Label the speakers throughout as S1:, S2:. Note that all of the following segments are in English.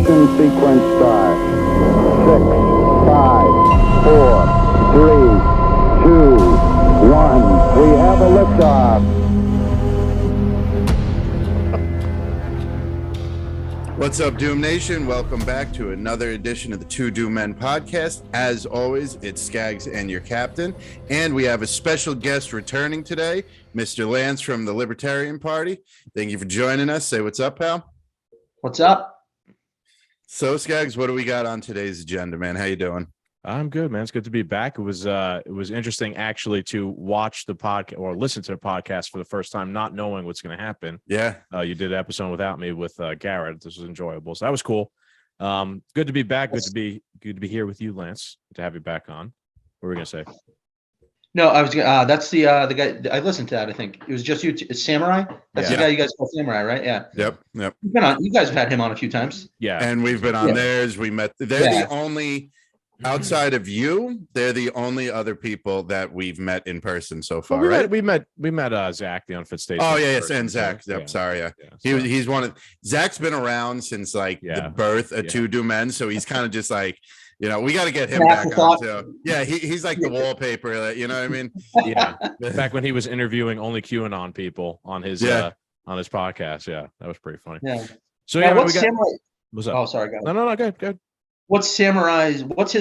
S1: Ignition sequence start. 6, 5, 4, 3, 2, 1. We have a liftoff.
S2: What's up, Doom Nation? Welcome back to another edition of the Two Doom Men podcast. As always, it's Skaggs and your captain, and we have a special guest returning today, Mr. Lance from the Libertarian Party. Thank you for joining us. Say what's up, pal.
S3: What's up?
S2: So, Skaggs, what do we got on today's agenda, man? How you doing?
S4: I'm good, man. It's good to be back. It was interesting actually to watch the podcast or listen to the podcast for the first time, not knowing what's going to happen.
S2: Yeah.
S4: You did an episode without me with Garrett. This was enjoyable. So that was cool. Good to be back. Good to be here with you, Lance. Good to have you back on. What were we going to say?
S3: No, I was. That's the guy. I listened to that. I think it was just you. It's Samurai. That's the guy you guys call Samurai, right? Yeah.
S2: Yep.
S3: You've been on. You guys have had him on a few times.
S4: Yeah.
S2: And we've been on theirs. We met. They're the only. Outside of you, they're the only other people that we've met in person so far.
S4: Well, we met Zach, the Unfit Station.
S2: Oh yeah, yes, and Zach. Yep, sorry, yeah. He's one of Zach's been around since like the birth of Two Doom Men, so he's kind of just like, we got to get him back on too. Yeah, he's like the wallpaper. You know what I mean?
S4: Yeah. Back when he was interviewing only QAnon people on his podcast. Yeah, that was pretty funny.
S3: Yeah.
S4: So
S3: what's
S4: Samurai?
S3: What's up? Oh, sorry, go ahead.
S4: No, good.
S3: What's his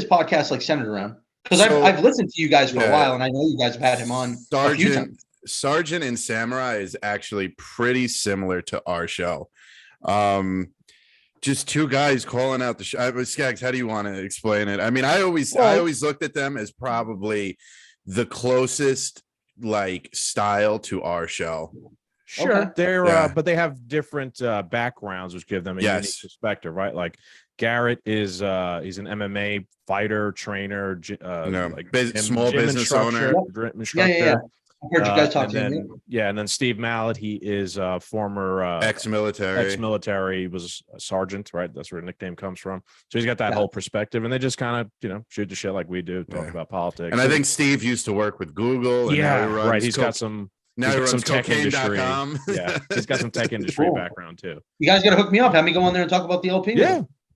S3: podcast like centered around? Because I've listened to you guys for a while, and I know you guys have had him on a few times.
S2: Sergeant and Samurai is actually pretty similar to our show. Just two guys calling out the show. Skaggs, how do you want to explain it? I mean, I always looked at them as probably the closest like style to our show.
S4: Sure, they're but they have different backgrounds, which give them a unique perspective, right? Like Garrett is he's an MMA fighter, trainer,
S2: small business owner.
S3: Yeah. I heard you guys talk to him.
S4: And then Steve Mallet, he is former ex-military, was a sergeant, right? That's where the nickname comes from. So he's got that whole perspective, and they just kind of shoot the shit like we do, talk about politics.
S2: And I think Steve used to work with Google. And
S4: He's got some.
S2: Now he runs
S4: some tech industry.
S2: Yeah,
S4: he's got some tech industry background too.
S3: You guys got to hook me up. Have me go on there and talk about the LP.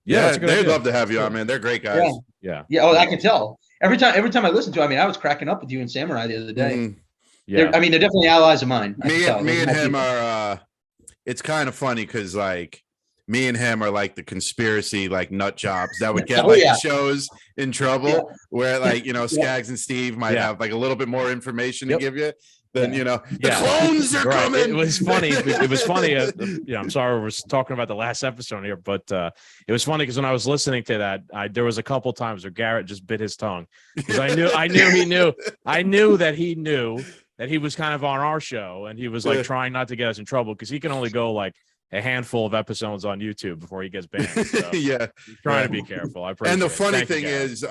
S2: Yeah, they'd love to have you on, man. They're great guys.
S4: Yeah.
S3: Oh, I can tell. Every time I listen to it, I mean, I was cracking up with you and Samurai the other day. Mm-hmm. Yeah, they're definitely allies of mine.
S2: Me and him are. It's kind of funny because like me and him are like the conspiracy like nut jobs that would get the shows in trouble. Where like Skaggs and Steve might have like a little bit more information to give you. Then the clones are coming.
S4: It was funny. It was funny. I'm sorry we're talking about the last episode here, but it was funny because when I was listening to that, there was a couple times where Garrett just bit his tongue because I knew that he knew that he was kind of on our show and he was like trying not to get us in trouble because he can only go like a handful of episodes on YouTube before he gets banned. So he's trying to be careful. I appreciate it.
S2: And the funny thing is,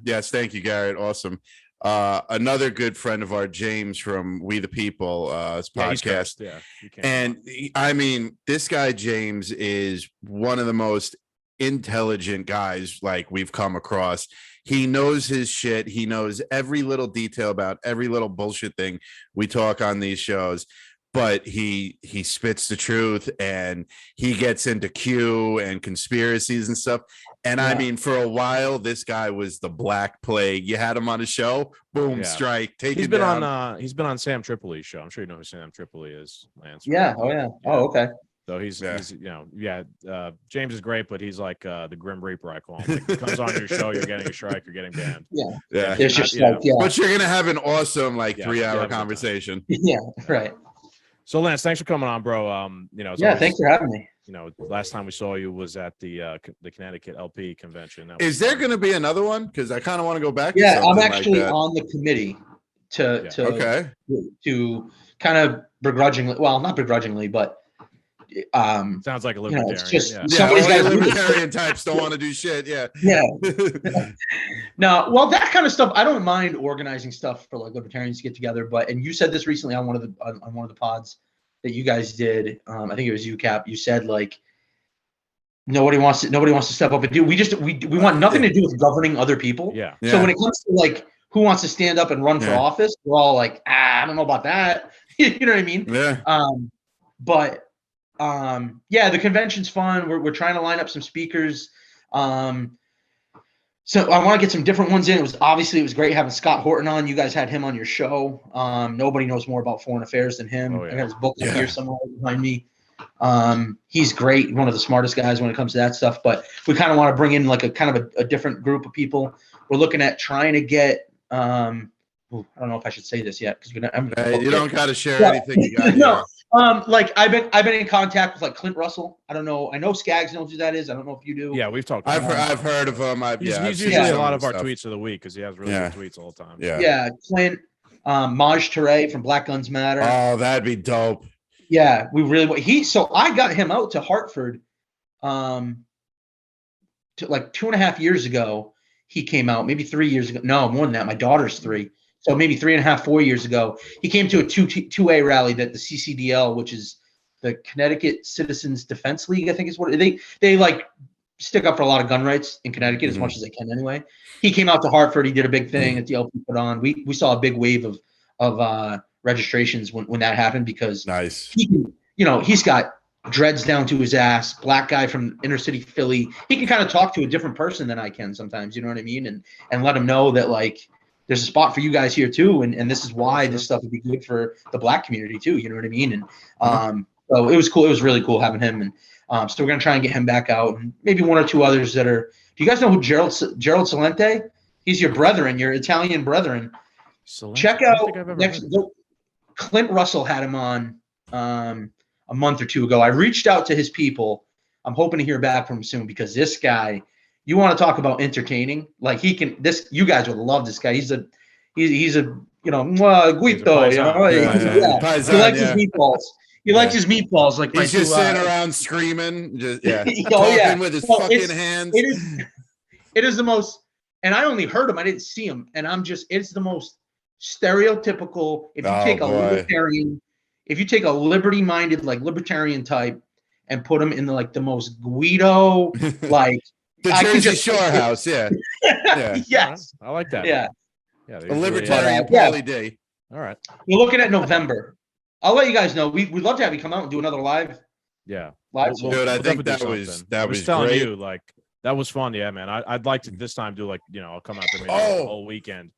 S2: yes, thank you, Garrett. Awesome. Another good friend of ours, James from We the People podcast. And I mean, this guy James is one of the most intelligent guys like we've come across. He knows his shit. He knows every little detail about every little bullshit thing we talk on these shows. But he spits the truth and he gets into Q and conspiracies and stuff. And I mean, for a while, this guy was the Black Plague. You had him on a show, boom, strike, take it down.
S4: He's been on Sam Tripoli's show. I'm sure you know who Sam Tripoli is, Lance.
S3: Yeah. Oh yeah. Oh okay.
S4: So he's James is great, but he's like the Grim Reaper, I call him. Like, he comes on your show, you're getting a strike, you're getting banned.
S3: Yeah. It's just
S2: but you're gonna have an awesome 3-hour conversation.
S3: Yeah. Right.
S4: So Lance, thanks for coming on, bro.
S3: Thanks for having me.
S4: Last time we saw you was at the Connecticut LP convention.
S2: Is there going to be another one? Because I kind of want to go back.
S3: Yeah, I'm actually on the committee to kind of begrudgingly, well, not begrudgingly, but
S4: sounds like a libertarian.
S3: It's just
S2: somebody's got libertarian types don't want to do shit. Yeah.
S3: No, well, that kind of stuff. I don't mind organizing stuff for like libertarians to get together. And you said this recently on one of the pods that you guys did. I think it was UCAP. You said like nobody wants to step up and do. We want nothing to do with governing other people.
S4: Yeah.
S3: So when it comes to like who wants to stand up and run for office, we're all like, I don't know about that. You know what I mean?
S2: Yeah.
S3: But Yeah, the convention's fun. We're trying to line up some speakers. So I want to get some different ones in. It was great having Scott Horton on. You guys had him on your show. Nobody knows more about foreign affairs than him.
S4: Oh, yeah.
S3: I got his book up here somewhere behind me. He's great, one of the smartest guys when it comes to that stuff. But we kind of want to bring in like a kind of a different group of people. We're looking at trying to get. I don't know if I should say this yet because
S2: you don't got to share anything you got.
S3: No. Like I've been in contact with like Clint Russell. I don't know. I know Skaggs knows who that is. I don't know if you do.
S4: Yeah, we've talked.
S2: I've heard of him.
S4: He's usually a lot of our tweets of the week because he has really good tweets all the time.
S3: Yeah. Clint, Maj Toure from Black Guns Matter.
S2: Oh, that'd be dope.
S3: Yeah, we really so I got him out to Hartford, to like 2.5 years ago. He came out maybe 3 years ago. No, more than that. My daughter's 3. So maybe 3.5, 4 years ago, he came to a 2A rally that the CCDL, which is the Connecticut Citizens Defense League, I think is what they like stick up for a lot of gun rights in Connecticut as much as they can anyway. He came out to Hartford. He did a big thing that the LP put on. We saw a big wave of registrations when that happened because he's got dreads down to his ass, black guy from inner city Philly. He can kind of talk to a different person than I can sometimes, you know what I mean? And let him know that like there's a spot for you guys here too, and this is why this stuff would be good for the black community too. You know what I mean? And so it was cool. It was really cool having him, and so we're gonna try and get him back out, and maybe one or two others that are. Do you guys know who Gerald Salente? He's your brethren, your Italian brethren. Check out next. Clint Russell had him on a month or two ago. I reached out to his people. I'm hoping to hear back from him soon because this guy. You want to talk about entertaining? Like he can. You guys would love this guy. He's a guito. You know, he likes his meatballs. He likes his meatballs. Like
S2: he's just sitting around screaming, talking with his fucking hands.
S3: It is the most. And I only heard him. I didn't see him. And it's the most stereotypical. If you take a libertarian, if you take a liberty-minded like libertarian type and put him in the most guido like.
S2: The Jersey Shore house, yeah.
S3: Yes.
S4: I like that.
S3: Yeah.
S4: Yeah.
S2: A libertarian Paulie D.
S4: All right.
S3: We're looking at November. I'll let you guys know. We'd love to have you come out and do another live.
S4: Yeah.
S2: Dude, I think that was
S4: telling
S2: great.
S4: you, like, that was fun. Yeah, man. I'd like to this time do I'll come out there maybe the whole weekend.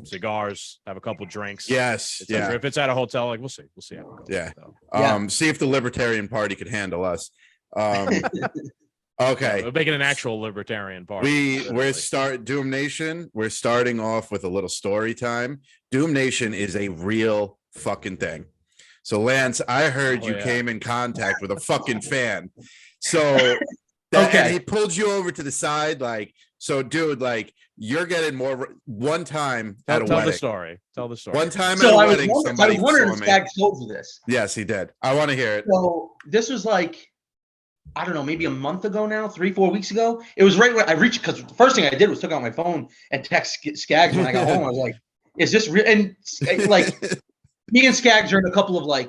S4: Cigars, have a couple drinks.
S2: Yes.
S4: If it's at a hotel, like we'll see. We'll see how it goes.
S2: See if the Libertarian Party could handle us. Okay.
S4: We're making an actual libertarian party.
S2: We're Doom Nation. We're starting off with a little story time. Doom Nation is a real fucking thing. So Lance, I heard you came in contact with a fucking fan. So and he pulled you over to the side, dude, you're getting more one time at a wedding.
S4: Tell the story.
S2: One time at a wedding, somebody
S3: I was wondering if Skaggs told you this.
S2: Yes, he did. I want to hear it.
S3: So this was I don't know, maybe a month ago now, 3-4 weeks ago. It was right when I reached, because the first thing I did was took out my phone and text Skaggs when I got home. I was like, is this real? And me and Skaggs are in a couple of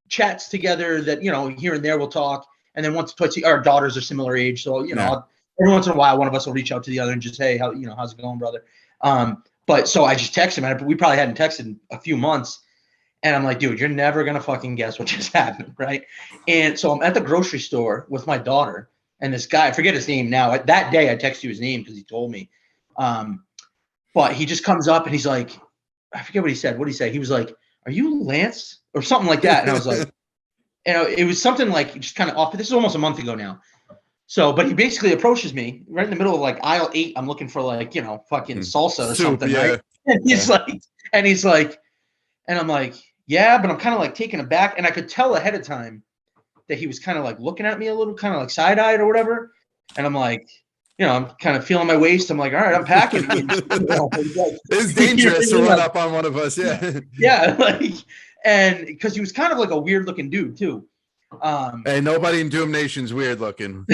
S3: chats together that, here and there we'll talk. And then once or twice, our daughters are similar age. So, every once in a while, one of us will reach out to the other and just, hey, how's it going, brother? But so I just texted him, and we probably hadn't texted in a few months. And I'm like, dude, you're never going to fucking guess what just happened, right? And so I'm at the grocery store with my daughter, and this guy, I forget his name now. That day, I texted you his name because he told me. But he just comes up, and he's like, I forget what he said. What did he say? He was like, are you Lance? Or something like that. And I was like, it was something just kind of off. This is almost a month ago now. So, but he basically approaches me right in the middle of aisle 8. I'm looking for fucking salsa or something, right? And he's like, and I'm like, yeah, but I'm kind of taken aback. And I could tell ahead of time that he was kind of looking at me a little, kind of side-eyed or whatever. And I'm like, I'm kind of feeling my waist. I'm like, all right, I'm packing.
S2: It's dangerous to run up on one of us. Yeah.
S3: Yeah. And because he was kind of a weird looking dude too.
S2: Hey, nobody in Doom Nation's weird looking.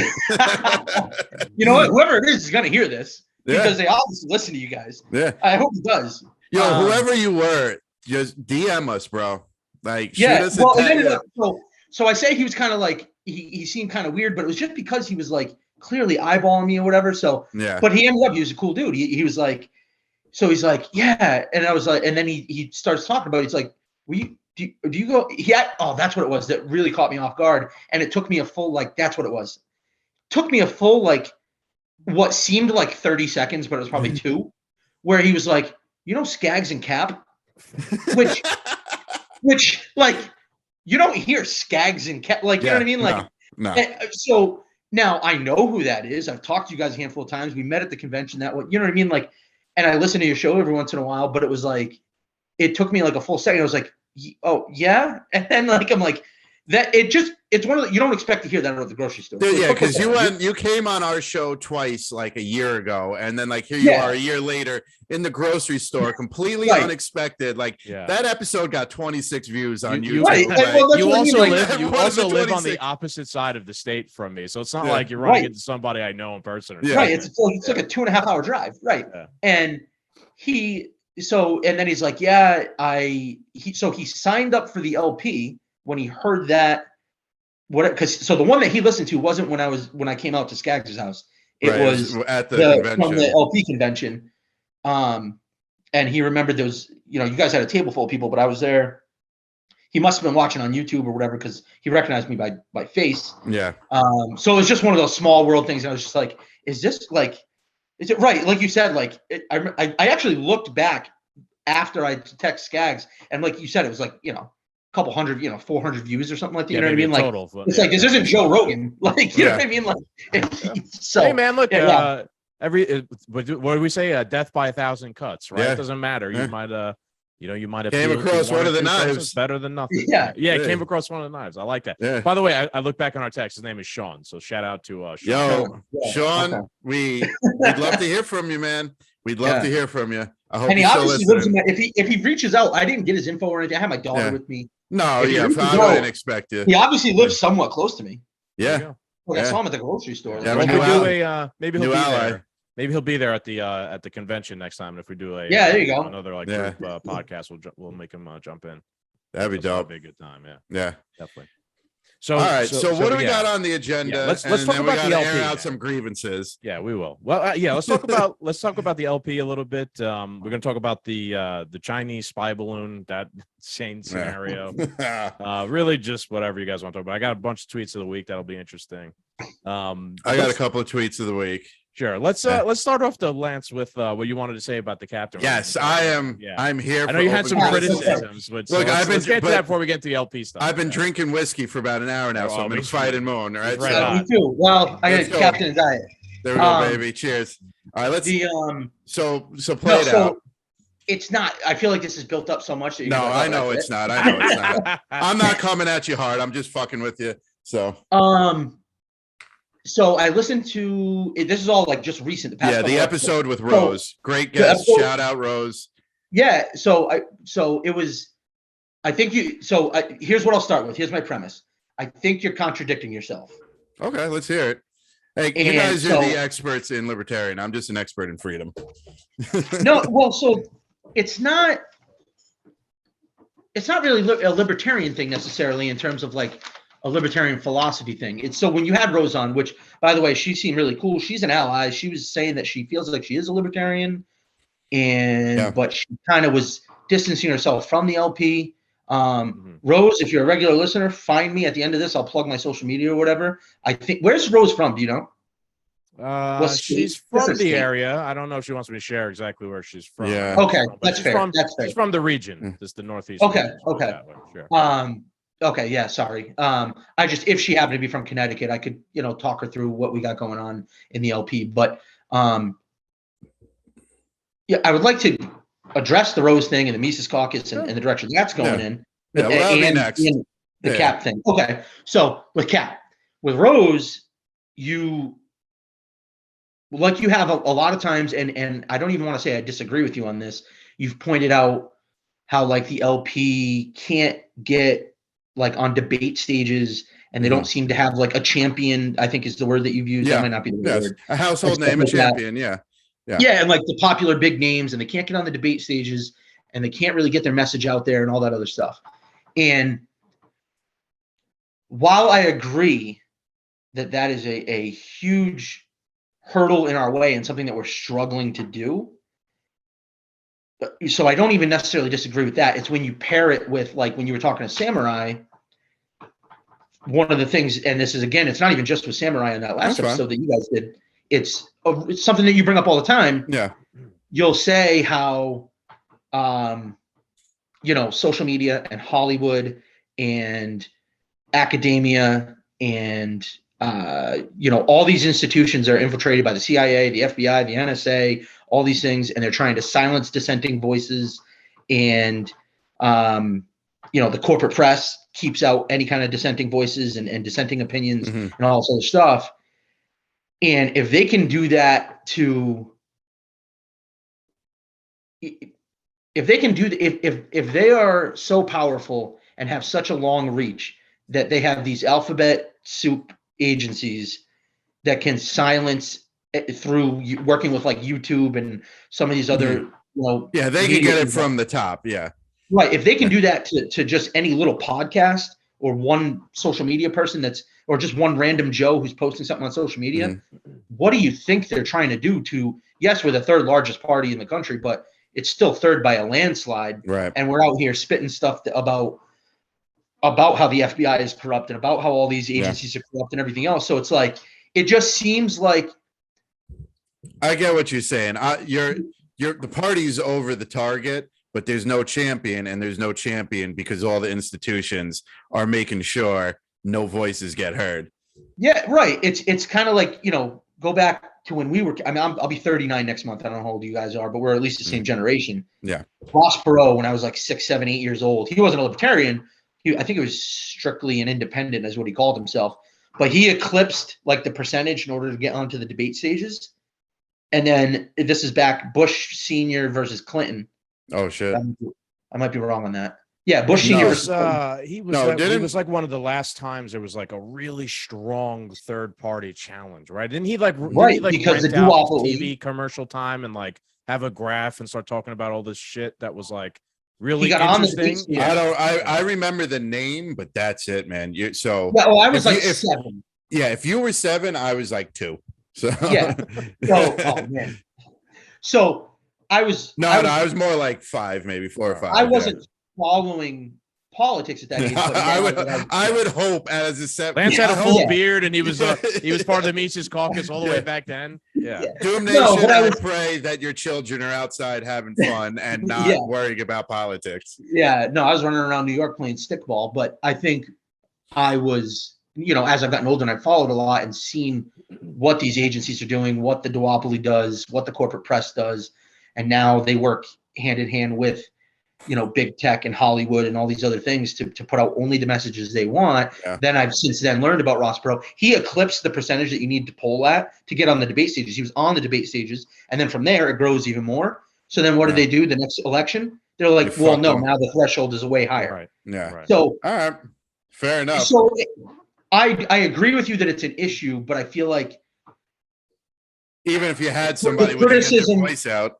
S3: You know what? Whoever it is going to hear this because they obviously listen to you guys. Yeah. I hope he does.
S2: Whoever you were, just DM us, bro. Shoot us
S3: so I say he was kind of he seemed kind of weird, but it was just because he was clearly eyeballing me or whatever. So but he ended up, he was a cool dude. He was so he's like, yeah. And I was like, and then he starts talking about it. He's like, do you go? Oh, that's what it was that really caught me off guard. And it took me a full, like, that's what it was. Took me a full, like, what seemed like 30 seconds, but it was probably 2, where he was like, Skaggs and Cap, which like, you don't hear Skaggs and Cap, like, you know what I mean? Like,
S2: no.
S3: So now I know who that is. I've talked to you guys a handful of times. We met at the convention that way, you know what I mean? Like, and I listen to your show every once in a while, but it was like, it took me like a full second. I was like, oh yeah. And then like, I'm like, it's one of the, you don't expect to hear that at the grocery store.
S2: Yeah, because you came on our show twice like a year ago, and then like here you are a year later in the grocery store, completely unexpected. Like that episode got 26 views on YouTube.
S3: Right.
S2: Well,
S4: you also live on the opposite side of the state from me, so it's not like you're running into somebody I know in person.
S3: Right. It's like a 2.5 hour drive. Right. Yeah. And then he's like, he signed up for the LP when he heard that. So the one that he listened to wasn't when I came out to Skaggs' house. It was
S2: at the convention.
S3: From the LP convention. And he remembered there was, you guys had a table full of people, but I was there. He must have been watching on YouTube or whatever, because he recognized me by face.
S2: Yeah.
S3: So it was just one of those small world things. And I was just like, is it right? Like you said, like I actually looked back after I text Skaggs, and like you said, it was like, couple hundred, 400 views or something like that. You know what I mean? Like, total, it's like, this isn't Joe Rogan. Like, you know what I mean? Like, so
S4: hey man, look, what do we say? Death by 1,000 cuts, right? It doesn't matter. You might you might have
S2: came across one of the knives.
S4: Better than nothing.
S3: Yeah.
S4: Came across one of the knives. I like that. Yeah. By the way, I look back on our text. His name is Sean. So shout out to Sean.
S2: Sean, okay. We'd love to hear from you, man. We'd love to hear from you. I hope
S3: and he obviously lives in that. If he reaches out, I didn't get his info or anything. I have my daughter with me.
S2: No, I didn't expect you.
S3: He obviously lives somewhat close to me.
S2: Yeah.
S3: Like I saw him at the grocery store.
S2: Yeah,
S4: maybe he'll be there. Maybe he'll be there at the convention next time. If we do
S3: there you go.
S4: Another group podcast, we'll make him jump in.
S2: That'd be dope.
S4: That'd be a good time.
S2: Yeah,
S4: definitely. So,
S2: all right. So what do we got on the agenda?
S4: Yeah, let's talk about the LP.
S2: Air out some grievances.
S4: Yeah, we will. Well, let's talk about the LP a little bit. We're going to talk about the Chinese spy balloon, that insane scenario. Really, just whatever you guys want to talk about. I got a bunch of tweets of the week that'll be interesting.
S2: I got a couple of tweets of the week.
S4: Sure. Let's start off Lance with what you wanted to say about the captain.
S2: Yes, I am. Yeah. I'm here.
S4: I know you had some criticisms, but look, let's get to that before we get to the LP stuff.
S2: I've been drinking whiskey for about an hour now, so I'm in fight and moan. All right.
S3: Me too. Well, I got Captain and Diet.
S2: There we go, baby. Cheers. All right, let's. So play it out.
S3: It's not. I feel like this is built up so much that
S2: I know it's not. I'm not coming at you hard. I'm just fucking with you. So.
S3: So I listened to this is all like just recent.
S2: The past the episode with Rose, great guest. Shout out Rose.
S3: Yeah. So it was. I think you. So here's what I'll start with. Here's my premise. I think you're contradicting yourself.
S2: Okay, let's hear it. Hey, you guys are the experts in libertarian. I'm just an expert in freedom.
S3: No, well, so it's not really a libertarian thing necessarily in terms of like a libertarian philosophy thing. It's so when you had Rose on, which by the way, she seemed really cool. She's an ally. She was saying that she feels like she is a libertarian, but she kind of was distancing herself from the LP. Rose, if you're a regular listener, find me at the end of this. I'll plug my social media or whatever. I think where's Rose from? Do you know?
S4: She's from the area. I don't know if she wants me to share exactly where she's from.
S2: Yeah.
S3: Okay, that's fair.
S4: She's from the region. Just the northeast.
S3: Okay. Sure. Okay, yeah, sorry. I just if she happened to be from Connecticut, I could, talk her through what we got going on in the LP. But I would like to address the Rose thing and the Mises Caucus and the direction that's going in.
S2: Yeah, well, that'll be next.
S3: The Cap thing. Okay, so with Rose, like you have a lot of times, and I don't even want to say I disagree with you on this. You've pointed out how like the LP can't get like on debate stages, and they don't seem to have like a champion. I think is the word that you've used. That might not be the word.
S2: A household name, a champion. Yeah,
S3: and like the popular big names, and they can't get on the debate stages, and they can't really get their message out there, and all that other stuff. And while I agree that is a huge hurdle in our way and something that we're struggling to do, so I don't even necessarily disagree with that. It's when you pair it with, like, when you were talking to Samurai, one of the things, and this is, again, it's not even just with Samurai in that last episode that you guys did. It's something that you bring up all the time.
S2: Yeah.
S3: You'll say how, social media and Hollywood and academia and, all these institutions are infiltrated by the CIA, the FBI, the NSA, all these things, and they're trying to silence dissenting voices. And, the corporate press keeps out any kind of dissenting voices and dissenting opinions and all this other stuff. And if they can do that if they are so powerful and have such a long reach that they have these alphabet soup agencies that can silence through working with like YouTube and some of these other,
S2: they can get it from the top. Yeah.
S3: Right. If they can do that to just any little podcast or one social media person or just one random Joe who's posting something on social media, what do you think they're trying to do yes, we're the third largest party in the country, but it's still third by a landslide.
S2: Right.
S3: And we're out here spitting stuff about how the FBI is corrupt and about how all these agencies are corrupt and everything else. So it's like, it just seems like.
S2: I get what you're saying. The party's over the target, but there's no champion, and there's no champion because all the institutions are making sure no voices get heard.
S3: Yeah, right. It's kind of like, go back to when we were, I'll be 39 next month. I don't know how old you guys are, but we're at least the same generation.
S2: Yeah.
S3: Ross Perot, when I was like 6, 7, 8 years old, he wasn't a libertarian. I think it was strictly an independent is what he called himself, but he eclipsed like the percentage in order to get onto the debate stages. And then this is back Bush Senior versus Clinton.
S2: Oh shit.
S3: I might be wrong on that. Yeah, Bush Senior.
S4: He was like one of the last times there was like a really strong third party challenge, right? Didn't he like
S3: because the duopoly
S4: TV commercial time and like have a graph and start talking about all this shit that was like really interesting?
S2: I remember the name, but that's it, man.
S3: I was like 7.
S2: Yeah, if you were 7, I was like 2. So
S3: yeah. Oh man. So I was
S2: more like 5, maybe 4 or 5.
S3: I wasn't following politics at that age.
S2: I would hope as a 7.
S4: Lance had a full beard, and he was part of the Mises Caucus all the way back then. Yeah.
S2: Doom Nation, I would pray that your children are outside having fun and not worrying about politics.
S3: Yeah, no, I was running around New York playing stickball, but I think I was, as I've gotten older and I've followed a lot and seen what these agencies are doing, what the duopoly does, what the corporate press does, and now they work hand in hand with big tech and Hollywood and all these other things to put out only the messages they want. Yeah. Then I've since then learned about Ross Perot. He eclipsed the percentage that you need to poll at to get on the debate stages. He was on the debate stages. And then from there, it grows even more. So then what did they do the next election? They're like, well, no, now the threshold is way higher.
S2: Right. Yeah. Right.
S3: So,
S2: all right. Fair enough.
S3: So I agree with you that it's an issue, but I feel like
S2: even if you had somebody with their voice out.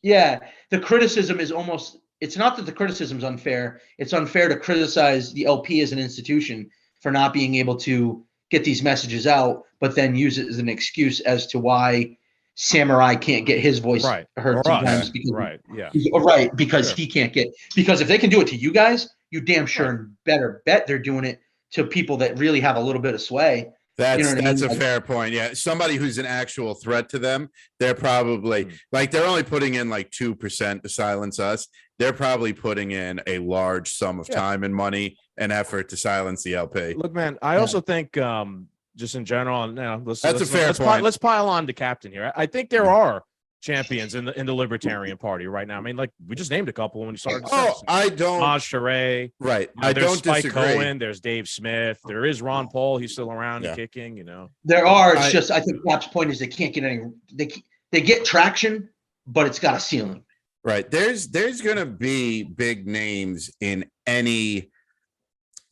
S3: Yeah. The criticism is almost, it's not that the criticism is unfair. It's unfair to criticize the LP as an institution for not being able to get these messages out, but then use it as an excuse as to why Samurai can't get his voice heard sometimes. Because he can't get, because if they can do it to you guys, you damn sure and better bet they're doing it to people that really have a little bit of sway.
S2: That's a fair point. Yeah. Somebody who's an actual threat to them, they're probably they're only putting in like 2% to silence us. They're probably putting in a large sum of time and money and effort to silence the LP.
S4: Look, man, I also think just in general,
S2: that's a fair point.
S4: Let's pile on to Captain here. I think there are champions in the Libertarian Party right now. I mean, like we just named a couple when we started.
S2: I don't.
S4: Maj Toure,
S2: right?
S4: I
S2: don't
S4: Spike
S2: disagree.
S4: Cohen, there's Dave Smith. There is Ron Paul. He's still around and kicking.
S3: There are. It's just I think Cap's point is they can't get any. They get traction, but it's got a ceiling.
S2: Right. There's going to be big names in any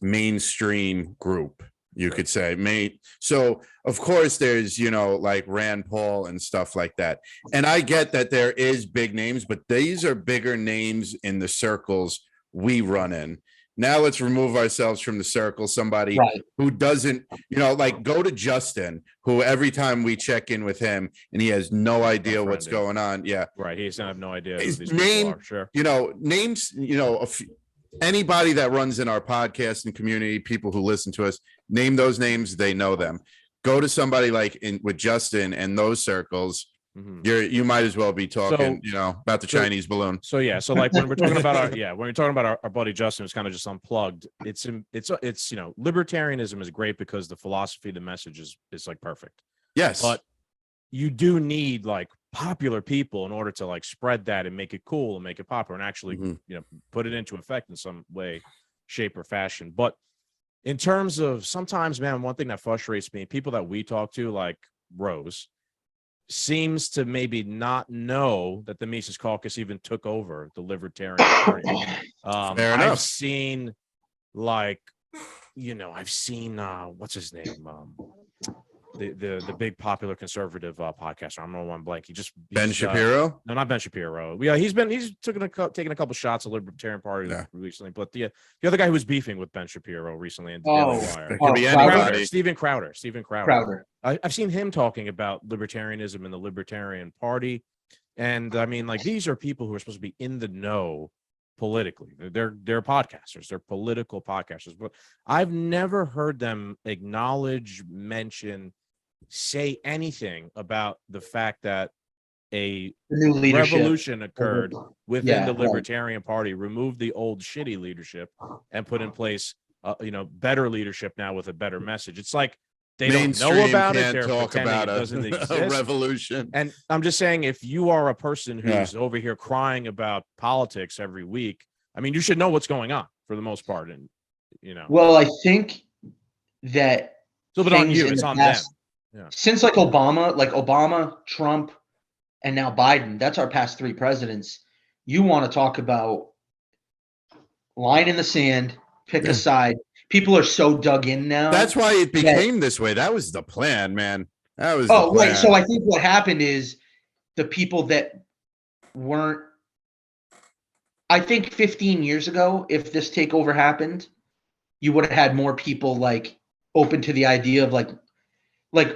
S2: mainstream group. You could say, so of course there's, like Rand Paul and stuff like that. And I get that there is big names, but these are bigger names in the circles we run in. Now let's remove ourselves from the circle. Somebody who doesn't, like go to Justin, who every time we check in with him and he has no idea what's going on. Yeah.
S4: Right. He doesn't have no idea who
S2: His
S4: these
S2: name,
S4: people are. Sure.
S2: Names, anybody that runs in our podcast and community, people who listen to us, name those names, they know them. Go to somebody like with Justin and those circles. You might as well be talking, about the Chinese balloon.
S4: So like when we're talking about when we're talking about our buddy Justin, it's kind of just unplugged. It's libertarianism is great because the philosophy, the message is like perfect.
S2: Yes,
S4: but you do need like popular people in order to like spread that and make it cool and make it popular and actually put it into effect in some way, shape, or fashion. But in terms of sometimes, man, one thing that frustrates me, people that we talk to, like Rose, seems to maybe not know that the Mises Caucus even took over the Libertarian Party.
S2: Fair enough.
S4: I've seen what's his name? The big popular conservative podcaster. I don't know one blank.
S2: Ben Shapiro.
S4: No, not Ben Shapiro. Yeah, he's taken a couple shots of Libertarian Party recently. But the other guy who was beefing with Ben Shapiro recently in the Daily Wire.
S2: It could be anybody.
S4: Steven Crowder. I've seen him talking about libertarianism and the Libertarian Party, and I mean, like, these are people who are supposed to be in the know politically. They're podcasters. They're political podcasters. But I've never heard them acknowledge, mention, say anything about the fact that a new revolution occurred within the Libertarian Party, removed the old shitty leadership, and put in place, better leadership now with a better message. It's like they don't know about it. They're pretending it doesn't exist.
S2: A revolution.
S4: And I'm just saying, if you are a person who's over here crying about politics every week, I mean, you should know what's going on for the most part. And,
S3: Well, I think that
S4: it's a little bit on you. It's on them. Yeah.
S3: Since Obama, Trump, and now Biden, that's our past three presidents. You want to talk about line in the sand, pick a side. People are so dug in now.
S2: That's why it became this way. That was the plan, man. That was the plan.
S3: Right. So I think what happened is the people that weren't. I think 15 years ago, if this takeover happened, you would have had more people like open to the idea of like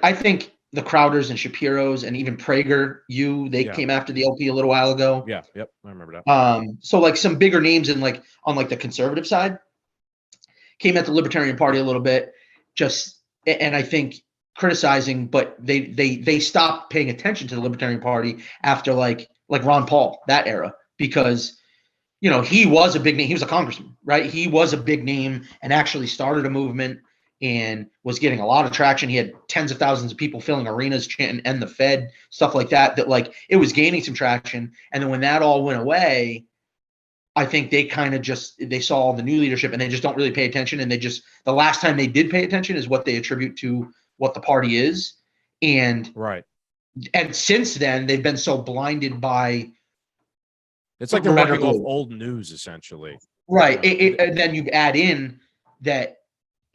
S3: I think the Crowders and Shapiros and even Prager, they came after the LP a little while ago.
S4: Yeah. Yep. I remember that.
S3: So like some bigger names on the conservative side came at the Libertarian Party a little bit, and I think criticizing, but they stopped paying attention to the Libertarian Party after like Ron Paul, that era, because he was a big name. He was a congressman, right? He was a big name and actually started a movement and was getting a lot of traction. He had tens of thousands of people filling arenas chanting "End the Fed," stuff like that like it was gaining some traction. And then when that all went away, I think they kind of they saw all the new leadership and they just don't really pay attention. And the last time they did pay attention is what they attribute to what the party is. And since then they've been so blinded by.
S4: It's like they're working off old news, essentially.
S3: Right. And then you add in that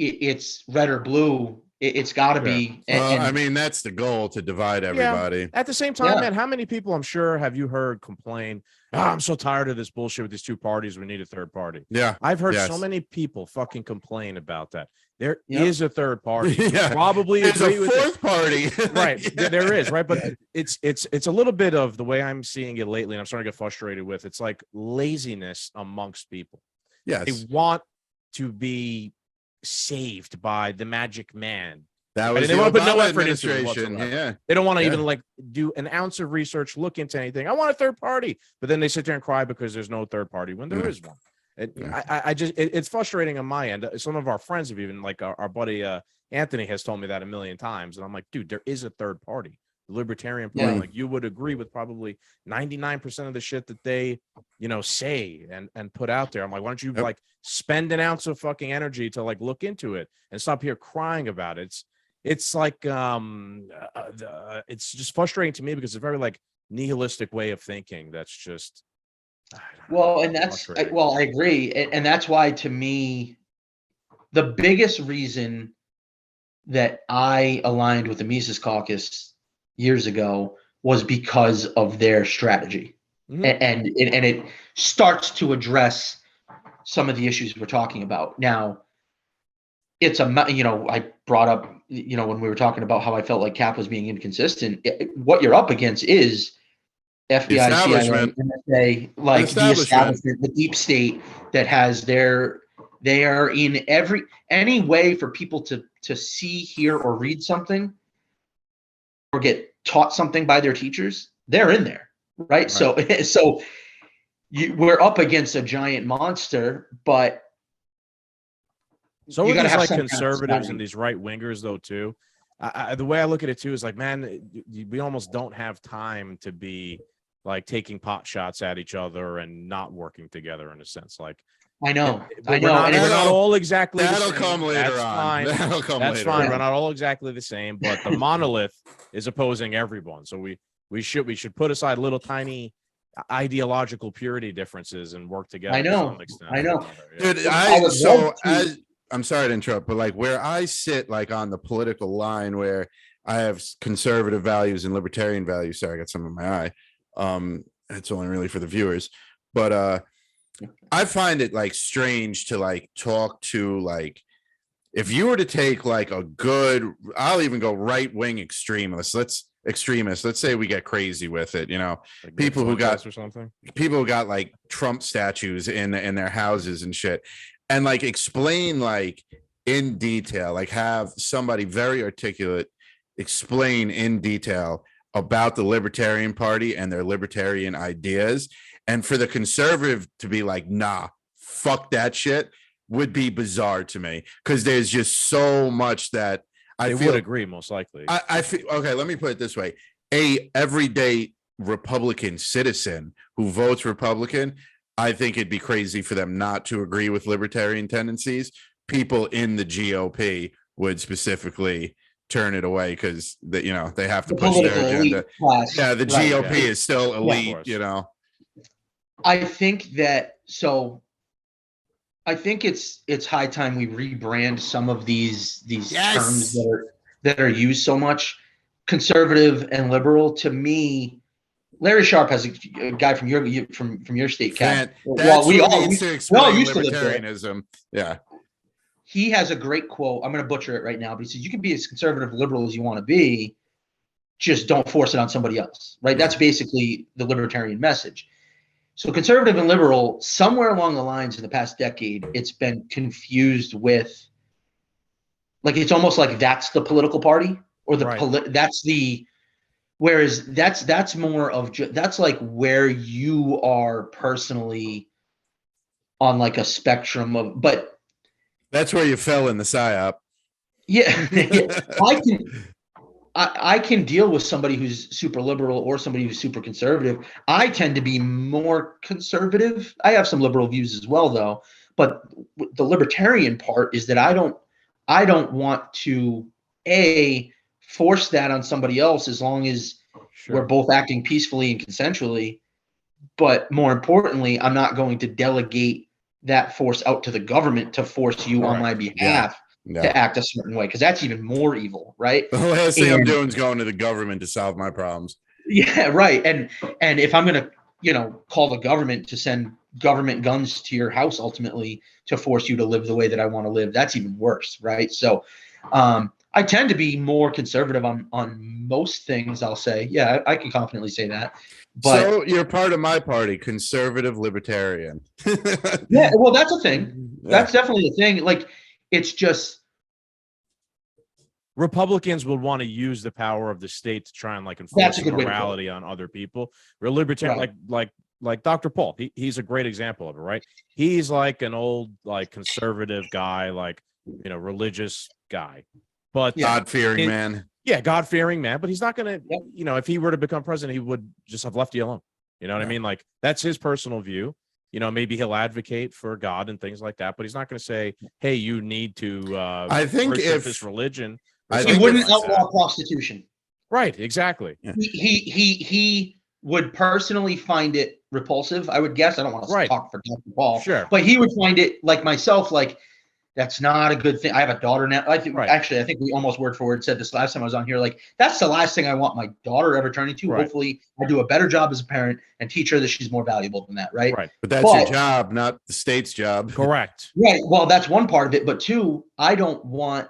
S3: it's red or blue. It's got to be.
S2: I mean, that's the goal, to divide everybody.
S4: Yeah. At the same time, man, how many people, I'm sure, have you heard complain, I'm so tired of this bullshit with these two parties. We need a third party.
S2: Yeah.
S4: I've heard so many people fucking complain about that. There is a third party. Probably
S2: there's a fourth party.
S4: Right. There is, right? But it's a little bit of the way I'm seeing it lately, and I'm starting to get frustrated with. It's like laziness amongst people.
S2: Yes.
S4: They want to be saved by the magic man.
S2: That was
S4: they
S2: the
S4: want to put no
S2: Obama
S4: effort into it
S2: administration.
S4: whatsoever. They don't want to even like do an ounce of research, look into anything. I want a third party, but then they sit there and cry because there's no third party when there is one. It's frustrating on my end. Some of our friends have even, like our buddy Anthony has told me that a million times, and I'm like, dude, there is a third party, the Libertarian Party. Like, you would agree with probably 99% of the shit that they say and put out there. I'm like, why don't you like spend an ounce of fucking energy to like look into it and stop here crying about it. It's like it's just frustrating to me because it's a very like nihilistic way of thinking. That's just
S3: I agree, and that's why, to me, the biggest reason that I aligned with the Mises Caucus years ago was because of their strategy, and it starts to address some of the issues we're talking about. Now, it's I brought up, when we were talking about how I felt like Cap was being inconsistent, what you're up against is FBI, CIA, NSA, like the establishment, the deep state that has they are in any way for people to see, hear, or read something or get taught something by their teachers. They're in there, right? So we're up against a giant monster, but
S4: so you got to have like conservatives and these right wingers though too. The way I look at it too is like, man, we almost don't have time to be like taking pot shots at each other and not working together in a sense. Like,
S3: I know.
S4: We're not all exactly the same.
S2: That'll come later
S4: That's
S2: on.
S4: fine.
S2: That'll come
S4: That's
S2: later
S4: fine.
S2: on.
S4: We're not all exactly the same, but the monolith is opposing everyone. So we should put aside little tiny ideological purity differences and work together.
S3: I know.
S4: To some extent.
S3: I know.
S2: Dude, I'm sorry to interrupt, but like where I sit, like on the political line, where I have conservative values and libertarian values. Sorry, I got some in my eye. It's only really for the viewers, but I find it like strange to like talk to, like, if you were to take like I'll even go right wing extremists. Let's say we get crazy with it, like people who got like Trump statues in their houses and shit, and like explain like in detail, like have somebody very articulate explain in detail about the Libertarian Party and their libertarian ideas, and for the conservative to be like, nah, fuck that shit, would be bizarre to me, because there's just so much that I would
S4: agree most likely.
S2: I feel, okay, let me put it this way: a everyday Republican citizen who votes Republican, I think it'd be crazy for them not to agree with libertarian tendencies. People in the GOP would specifically turn it away because they have to push their agenda. Yeah, the GOP is still elite,
S3: I think it's high time we rebrand some of these terms that are used so much. Conservative and liberal, to me, Larry Sharp has a guy from your state, Cat.
S2: We all used to explain libertarianism. Yeah.
S3: He has a great quote. I'm going to butcher it right now, but he says, you can be as conservative liberal as you want to be, just don't force it on somebody else, right? That's basically the libertarian message. So conservative and liberal, somewhere along the lines in the past decade, it's been confused with, like, it's almost like that's the political party, or whereas that's more of, that's like where you are personally on like a spectrum of, but
S2: that's where you fell in the psyop.
S3: Yeah, I can deal with somebody who's super liberal or somebody who's super conservative. I tend to be more conservative. I have some liberal views as well, though. But the libertarian part is that I don't want to force that on somebody else, as long as we're both acting peacefully and consensually. But more importantly, I'm not going to delegate that force out to the government to force you on my behalf to act a certain way, because that's even more evil, right?
S2: The last thing I'm doing is going to the government to solve my problems.
S3: Yeah, right. And if I'm going to, call the government to send government guns to your house ultimately to force you to live the way that I want to live, that's even worse, right? So I tend to be more conservative on most things, I'll say. Yeah, I can confidently say that. But,
S2: so you're part of my party, conservative libertarian.
S3: Yeah, well, that's a thing. That's definitely a thing. Like, it's just
S4: Republicans would want to use the power of the state to try and like enforce morality on other people. We're libertarian, like Dr. Paul. He's a great example of it, right? He's like an old like conservative guy, like religious guy, but
S2: God-fearing man.
S4: Yeah, God-fearing man, but he's not going to, if he were to become president, he would just have left you alone. You know what I mean? Like, that's his personal view. Maybe he'll advocate for God and things like that, but he's not going to say, hey, you need to
S2: I think
S4: worship this religion.
S3: He wouldn't outlaw prostitution.
S4: Right, exactly.
S2: Yeah.
S3: He would personally find it repulsive, I would guess. I don't want to talk for Dr. Paul.
S4: Sure.
S3: But he would find it, like myself, like, That's not a good thing. I have a daughter now. Actually, I think we almost word for word said this last time I was on here. Like, that's the last thing I want my daughter ever turning to.
S4: Right.
S3: Hopefully, I do a better job as a parent and teach her that she's more valuable than that. Right.
S2: But that's your job, not the state's job.
S4: Correct.
S3: Right. Well, that's one part of it. But two, I don't want,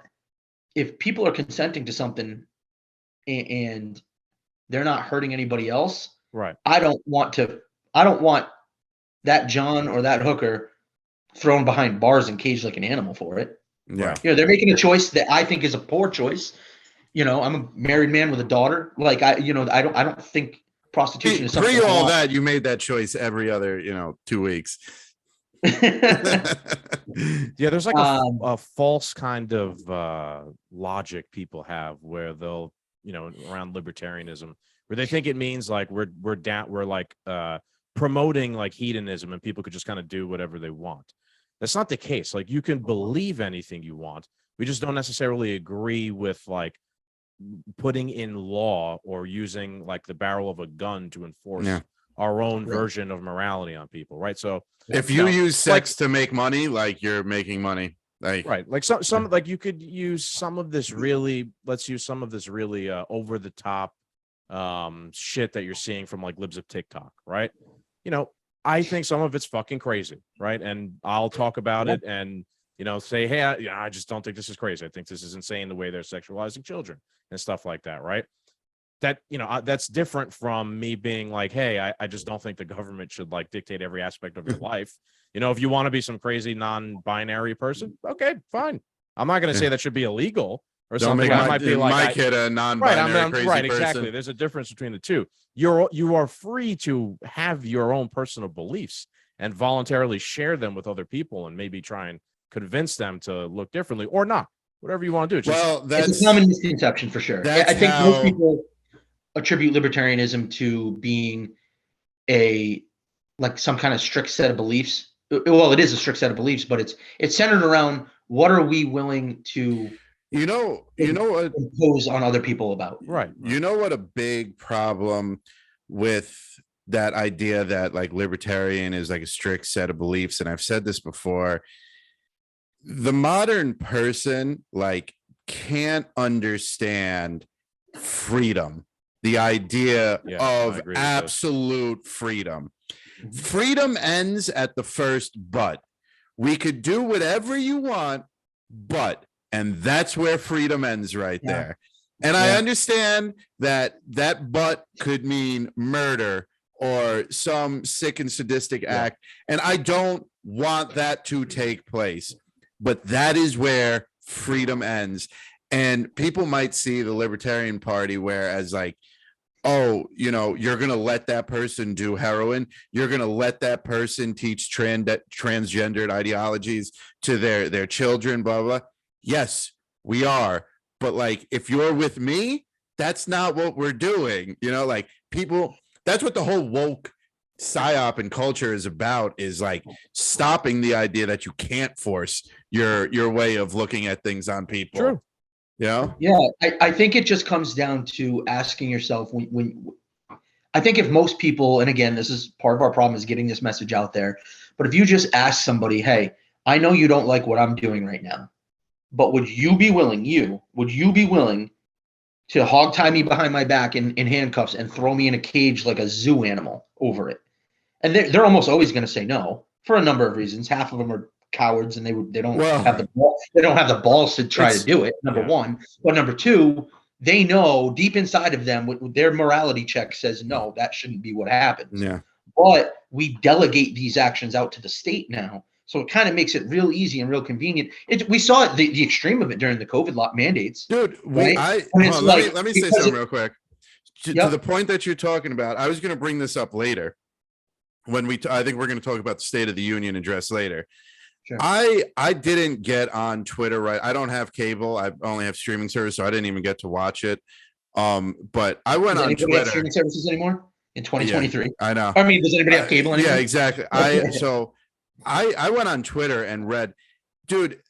S3: if people are consenting to something and they're not hurting anybody else.
S4: Right.
S3: I don't want that John or that hooker thrown behind bars and caged like an animal for it.
S2: Yeah.
S3: They're making a choice that I think is a poor choice. I'm a married man with a daughter. Like, I don't think prostitution is something.
S2: All that, you made that choice every other, 2 weeks.
S4: Yeah, there's like a false kind of logic people have where they'll, around libertarianism, where they think it means like we're like promoting like hedonism and people could just kind of do whatever they want. That's not the case. Like, you can believe anything you want. We just don't necessarily agree with like putting in law or using like the barrel of a gun to enforce our own version of morality on people, right? So
S2: if you use sex to make money, like, you're making money. Like,
S4: right. Like some like you could use some of this really, over the top shit that you're seeing from like libs of TikTok, right? I think some of it's fucking crazy, right? And I'll talk about it and say, hey, I just don't think this is crazy. I think this is insane the way they're sexualizing children and stuff like that, right? That that's different from me being like, hey, I just don't think the government should like dictate every aspect of your life. If you want to be some crazy non-binary person, okay, fine. I'm not going to say that should be illegal or
S2: don't
S4: something. I might be like,
S2: my kid a non-binary crazy
S4: right,
S2: person.
S4: exactly. There's a difference between the two. You are free to have your own personal beliefs and voluntarily share them with other people and maybe try and convince them to look differently or not. Whatever you want to do.
S3: It's a common misconception for sure. I think most people attribute libertarianism to being some kind of strict set of beliefs. Well, it is a strict set of beliefs, but it's centered around what are we willing to impose on other people about.
S4: Right.
S2: What a big problem with that idea that like libertarian is like a strict set of beliefs, and I've said this before, the modern person like can't understand freedom, the idea of absolute freedom. Freedom ends at the first but. We could do whatever you want, and that's where freedom ends right there. And I understand that but could mean murder or some sick and sadistic act, and I don't want that to take place. But that is where freedom ends. And people might see the Libertarian Party whereas like, oh, you're going to let that person do heroin. You're going to let that person teach transgendered ideologies to their children, blah, blah. Yes, we are. But like, if you're with me, that's not what we're doing. Like people, that's what the whole woke psyop and culture is about, is like stopping the idea that you can't force your way of looking at things on people.
S4: True.
S3: Yeah. I think it just comes down to asking yourself when I think if most people, and again, this is part of our problem, is getting this message out there. But if you just ask somebody, hey, I know you don't like what I'm doing right now, but would you be willing to hog tie me behind my back in handcuffs and throw me in a cage like a zoo animal over it? And they're almost always going to say no for a number of reasons. Half of them are cowards and they don't have the balls to try to do it. Number one, but number two, they know deep inside of them, their morality check says no, that shouldn't be what happens.
S2: Yeah.
S3: But we delegate these actions out to the state now, so it kind of makes it real easy and real convenient. We saw it, the extreme of it during the COVID mandates,
S2: dude.
S3: Right?
S2: Let me say something real quick to the point that you're talking about. I was going to bring this up later when I think we're going to talk about the State of the Union address later.
S3: Sure.
S2: I didn't get on Twitter, right? I don't have cable. I only have streaming service, so I didn't even get to watch it. But I went on Twitter.
S3: Have streaming services anymore in 2023?
S2: Yeah, I know.
S3: I mean, does anybody have cable anymore?
S2: Yeah, exactly. I went on Twitter and read, dude,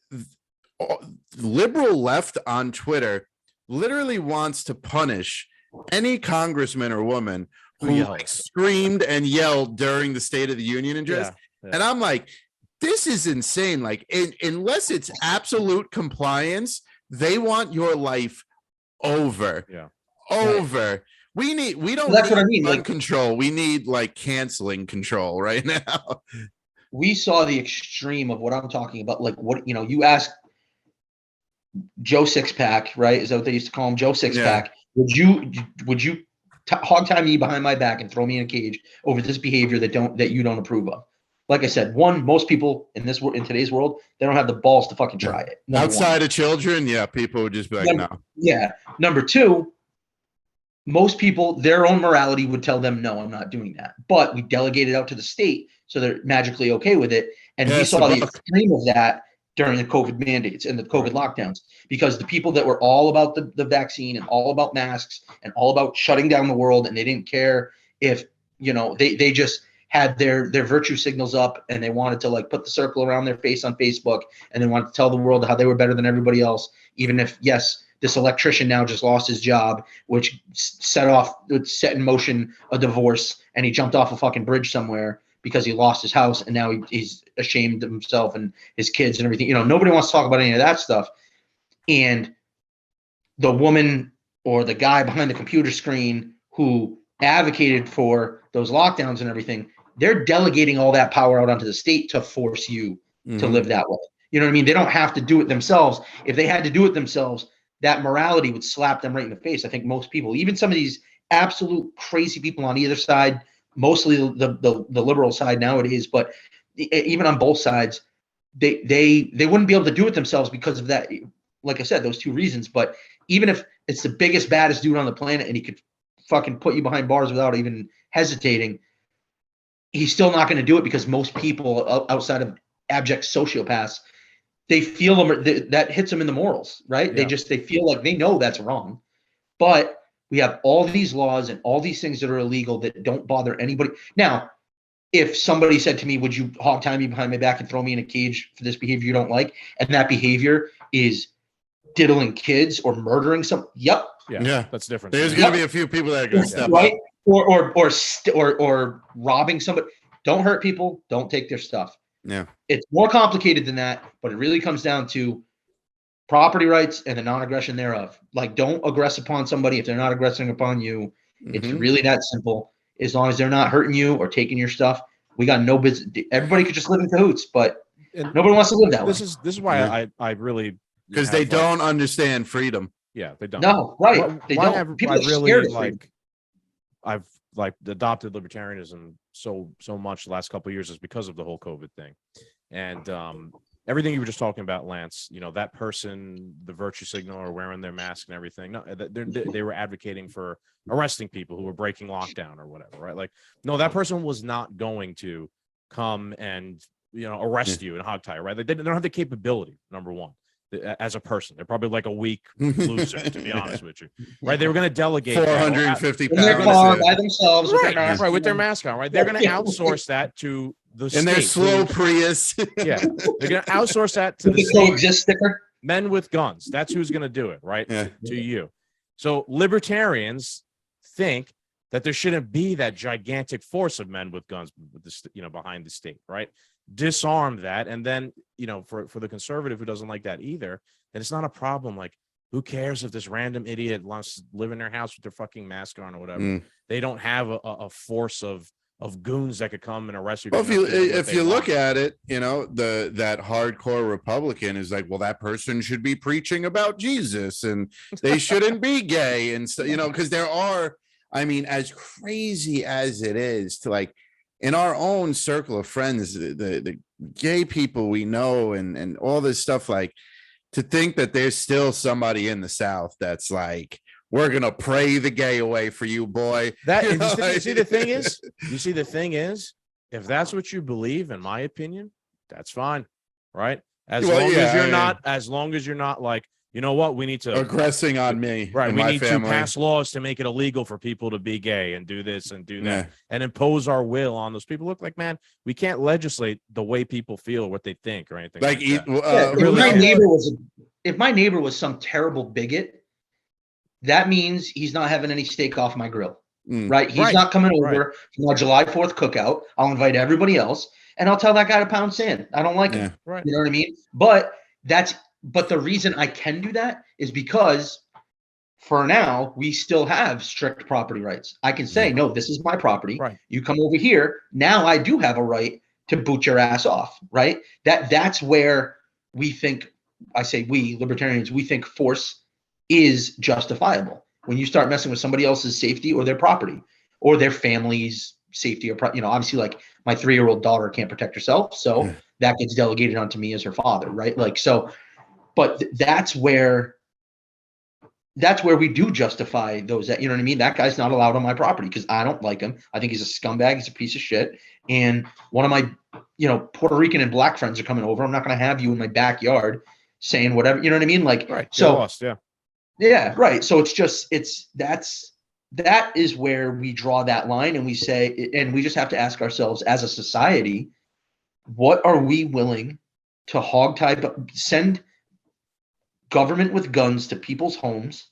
S2: liberal left on Twitter literally wants to punish any congressman or woman who like screamed and yelled during the State of the Union address. Yeah. And I'm like, this is insane. Like, unless it's absolute compliance, they want your life over.
S4: Yeah.
S2: Over.
S3: Right.
S2: We don't
S3: That's
S2: need
S3: what I mean.
S2: gun
S3: Like,
S2: control. We need like canceling control right now.
S3: we saw the extreme of what I'm talking about. Like, what, you ask Joe Sixpack, right? Is that what they used to call him? Joe Sixpack. Yeah. Would you hog tie me behind my back and throw me in a cage over this behavior that you don't approve of? Like I said, most people in today's world, they don't have the balls to fucking try it.
S2: Outside of children, yeah, people would just be like, no.
S3: Yeah. Number two, most people, their own morality would tell them, no, I'm not doing that. But we delegated out to the state, so they're magically okay with it. And we saw the extreme of that during the COVID mandates and the COVID lockdowns, because the people that were all about the vaccine and all about masks and all about shutting down the world, and they didn't care if, they just had their virtue signals up, and they wanted to like put the circle around their face on Facebook, and they wanted to tell the world how they were better than everybody else, even if, yes, this electrician now just lost his job, which set in motion a divorce, and he jumped off a fucking bridge somewhere because he lost his house, and now he's ashamed of himself and his kids and everything. Nobody wants to talk about any of that stuff. And the woman or the guy behind the computer screen who advocated for those lockdowns and everything, they're delegating all that power out onto the state to force you to live that way. You know what I mean? They don't have to do it themselves. If they had to do it themselves, that morality would slap them right in the face. I think most people, even some of these absolute crazy people on either side, mostly the liberal side nowadays, but even on both sides, they wouldn't be able to do it themselves because of that. Like I said, those two reasons. But even if it's the biggest, baddest dude on the planet, and he could fucking put you behind bars without even hesitating, he's still not going to do it, because most people outside of abject sociopaths, they feel that hits them in the morals, right? Yeah. They feel like they know that's wrong. But we have all these laws and all these things that are illegal that don't bother anybody. Now, if somebody said to me, would you hog tie me behind my back and throw me in a cage for this behavior you don't like, and that behavior is diddling kids or murdering some, yep.
S4: Yeah, that's different.
S2: There's going to be a few people that are going to step
S3: right?
S2: up.
S3: Or robbing somebody. Don't hurt people. Don't take their stuff.
S2: Yeah.
S3: It's more complicated than that, but it really comes down to property rights and the non-aggression thereof. Like, don't aggress upon somebody if they're not aggressing upon you. It's really that simple. As long as they're not hurting you or taking your stuff, we got no business. Everybody could just live in cahoots, but nobody wants to live that way.
S4: This is why I really,
S2: because they don't understand freedom.
S4: Yeah, they don't.
S3: No, right? They don't. People are scared of freedom.
S4: I've adopted libertarianism so much the last couple of years is because of the whole COVID thing, and everything you were just talking about, Lance. That person, the virtue signal, or wearing their mask and everything. No, they were advocating for arresting people who were breaking lockdown or whatever, right? Like, no, that person was not going to come and arrest you and hog tie, right? They don't have the capability. Number one. As a person, they're probably like a weak loser, to be honest with you, right? They were going to delegate
S2: 450
S3: pounds in their car by themselves,
S4: right, with their mask on, right? They're going to outsource that to the state.
S2: And their slow Prius.
S4: Yeah, they're going to outsource that to the
S3: coexist sticker.
S4: Men with guns. That's who's going to do it, right? Yeah. To you. So libertarians think that there shouldn't be that gigantic force of men with guns, with the, behind the state, right? Disarm that, and then for the conservative who doesn't like that either, then it's not a problem. Like, who cares if this random idiot wants to live in their house with their fucking mask on or whatever? They don't have a force of goons that could come and arrest you.
S2: Well, if you look at it, that hardcore Republican is like, well, that person should be preaching about Jesus and they shouldn't be gay, and so because there are, I mean, as crazy as it is to like, in our own circle of friends, the gay people we know and all this stuff, like, to think that there's still somebody in the South that's like, we're going to pray the gay away for you, boy.
S4: You see, the thing is, if that's what you believe, in my opinion, that's fine. Right. As long as you're not like, you know what, we need to
S2: aggressing on me.
S4: Right. We need to pass laws to make it illegal for people to be gay and do this and do that and impose our will on those people. Look, like, man, we can't legislate the way people feel or what they think or anything. Like that.
S3: If my neighbor was some terrible bigot, that means he's not having any steak off my grill. Right. He's not coming over for my July 4th cookout. I'll invite everybody else. and I'll tell that guy to pound sand. I don't like him.
S4: Right.
S3: You know what I mean? But the reason I can do that is because for now, we still have strict property rights. I can say, no, this is my property.
S4: Right.
S3: You come over here. Now I do have a right to boot your ass off, right? That's where we think, I say we, libertarians, we think force is justifiable. When you start messing with somebody else's safety or their property or their family's safety or, obviously like my 3-year-old daughter can't protect herself. So that gets delegated onto me as her father, right? Like, so, but that's where we do justify those, that, you know what I mean? That guy's not allowed on my property because I don't like him. I think he's a scumbag. He's a piece of shit. And one of my, Puerto Rican and black friends are coming over. I'm not going to have you in my backyard saying whatever, you know what I mean? Like,
S4: right.
S3: So,
S4: lost,
S3: yeah, right. So that is where we draw that line, and we say, and we just have to ask ourselves as a society, what are we willing to send government with guns to people's homes,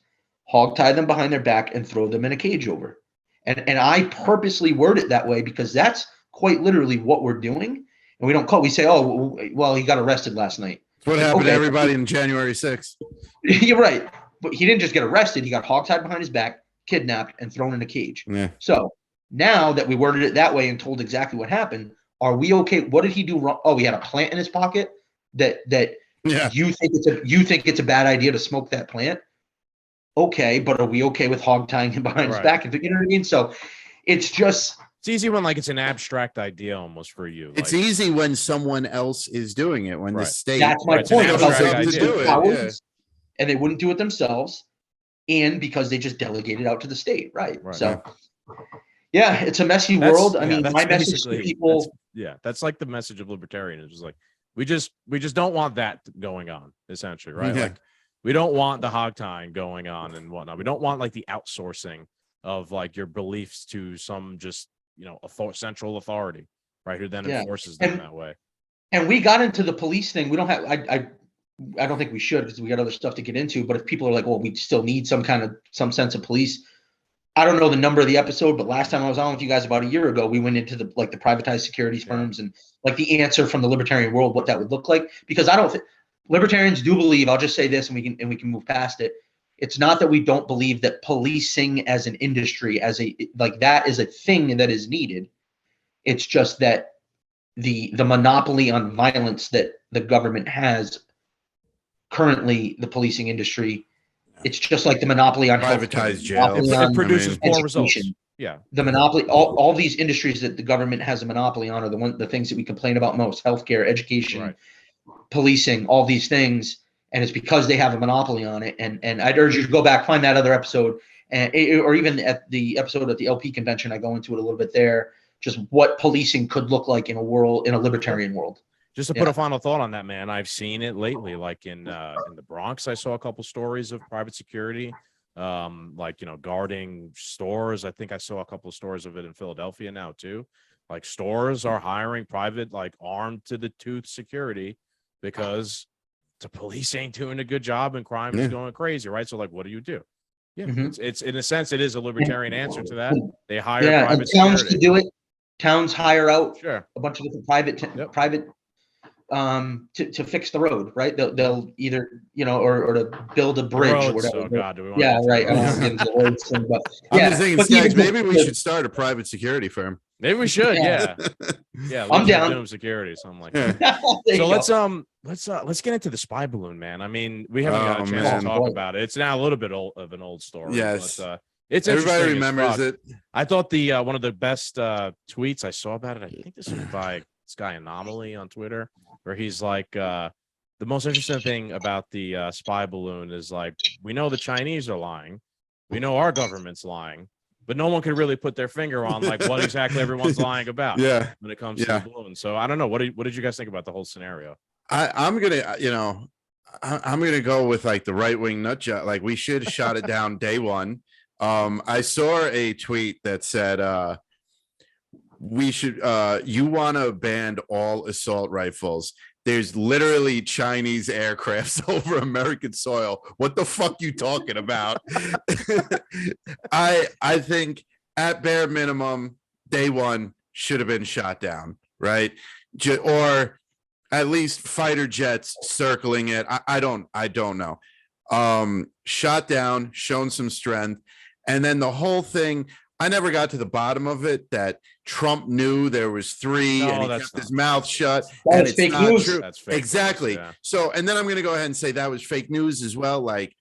S3: hog tie them behind their back, and throw them in a cage over? And I purposely word it that way because that's quite literally what we're doing. And we say, oh, well, he got arrested last night.
S2: It's what happened to everybody in January 6th.
S3: You're right. But he didn't just get arrested. He got hog tied behind his back, kidnapped, and thrown in a cage.
S2: Yeah.
S3: So now that we worded it that way and told exactly what happened, are we okay? What did he do wrong? Oh, he had a plant in his pocket that you think it's a bad idea to smoke that plant. Okay, but are we okay with hog tying him behind his back? You know what I mean? So it's
S4: easy when it's an abstract idea almost for you.
S2: It's easy when someone else is doing it, when the state.
S3: That's my point.
S2: Yeah.
S3: And they wouldn't do it themselves, and because they just delegated out to the state, right? So, yeah, it's a messy world. I mean, my message to people.
S4: That's like the message of libertarianism. Is like we just don't want that going on, essentially, right?
S2: Yeah.
S4: Like we don't want the hog tying going on and whatnot. We don't want like the outsourcing of like your beliefs to some just central authority, right? Who then enforces them that way.
S3: And we got into the police thing. We don't have. I don't think we should because we got other stuff to get into. But if people are like, well, we still need some sense of police. I don't know the number of the episode, but last time I was on with you guys about a year ago, we went into the privatized securities firms and like the answer from the libertarian world, what that would look like. Because I don't think libertarians do believe. I'll just say this, and we can move past it. It's not that we don't believe that policing as an industry, that is a thing that is needed. It's just that the monopoly on violence that the government has currently, the policing industry, it's just like the monopoly on
S2: privatized jail.
S4: It produces poor results. Yeah,
S3: the monopoly, all these industries that the government has a monopoly on are the things that we complain about most: healthcare, education, policing, all these things. And it's because they have a monopoly on it. And I'd urge you to go back, find that other episode, or even at the episode at the LP convention, I go into it a little bit there, just what policing could look like in a libertarian world.
S4: Just to put a final thought on that, man, I've seen it lately. Like in the Bronx, I saw a couple stories of private security, guarding stores. I think I saw a couple of stories of it in Philadelphia now too. Like stores are hiring private, armed to the tooth security because the police ain't doing a good job and crime is going crazy, right? So what do you do? Yeah, it's in a sense, it is a libertarian answer to that. They hire private
S3: towns
S4: security
S3: to do it. Towns hire out
S4: a
S3: bunch of different private to fix the road, right? They'll either or to build a bridge or whatever.
S4: Oh God, do we want
S3: right. I don't want to get into the roads thing, but
S2: I'm just thinking, Skaggs, maybe we should start a private security firm.
S4: Maybe we should, yeah.
S3: I'm down.
S4: Doom security, so I'm like, so let's get into the spy balloon, man. I mean, we haven't got a chance to talk about it. It's now a little bit of an old story.
S2: Yes,
S4: but, it's
S2: everybody remembers it.
S4: I thought the one of the best tweets I saw about it. I think this was by this guy Anomaly on Twitter, where he's like, the most interesting thing about the spy balloon is we know the Chinese are lying, we know our government's lying. But no one can really put their finger on what exactly everyone's lying about. When it comes to the balloon. So I don't know. What did you guys think about the whole scenario?
S2: I'm gonna go with the right wing nut job. We should have shot it down day one. I saw a tweet that said we should you want to ban all assault rifles. There's literally Chinese aircrafts over American soil. What the fuck you talking about? I think at bare minimum, day one should have been shot down, right? or at least fighter jets circling it. I don't know. Shot down, shown some strength, and then the whole thing. I never got to the bottom of it. That Trump knew there was 3, and he kept his mouth shut. And it's
S3: fake
S2: not
S3: news.
S2: true.
S4: That's fake
S2: exactly.
S4: News, yeah.
S2: So, and then I'm going to go ahead and say that was fake news as well. Like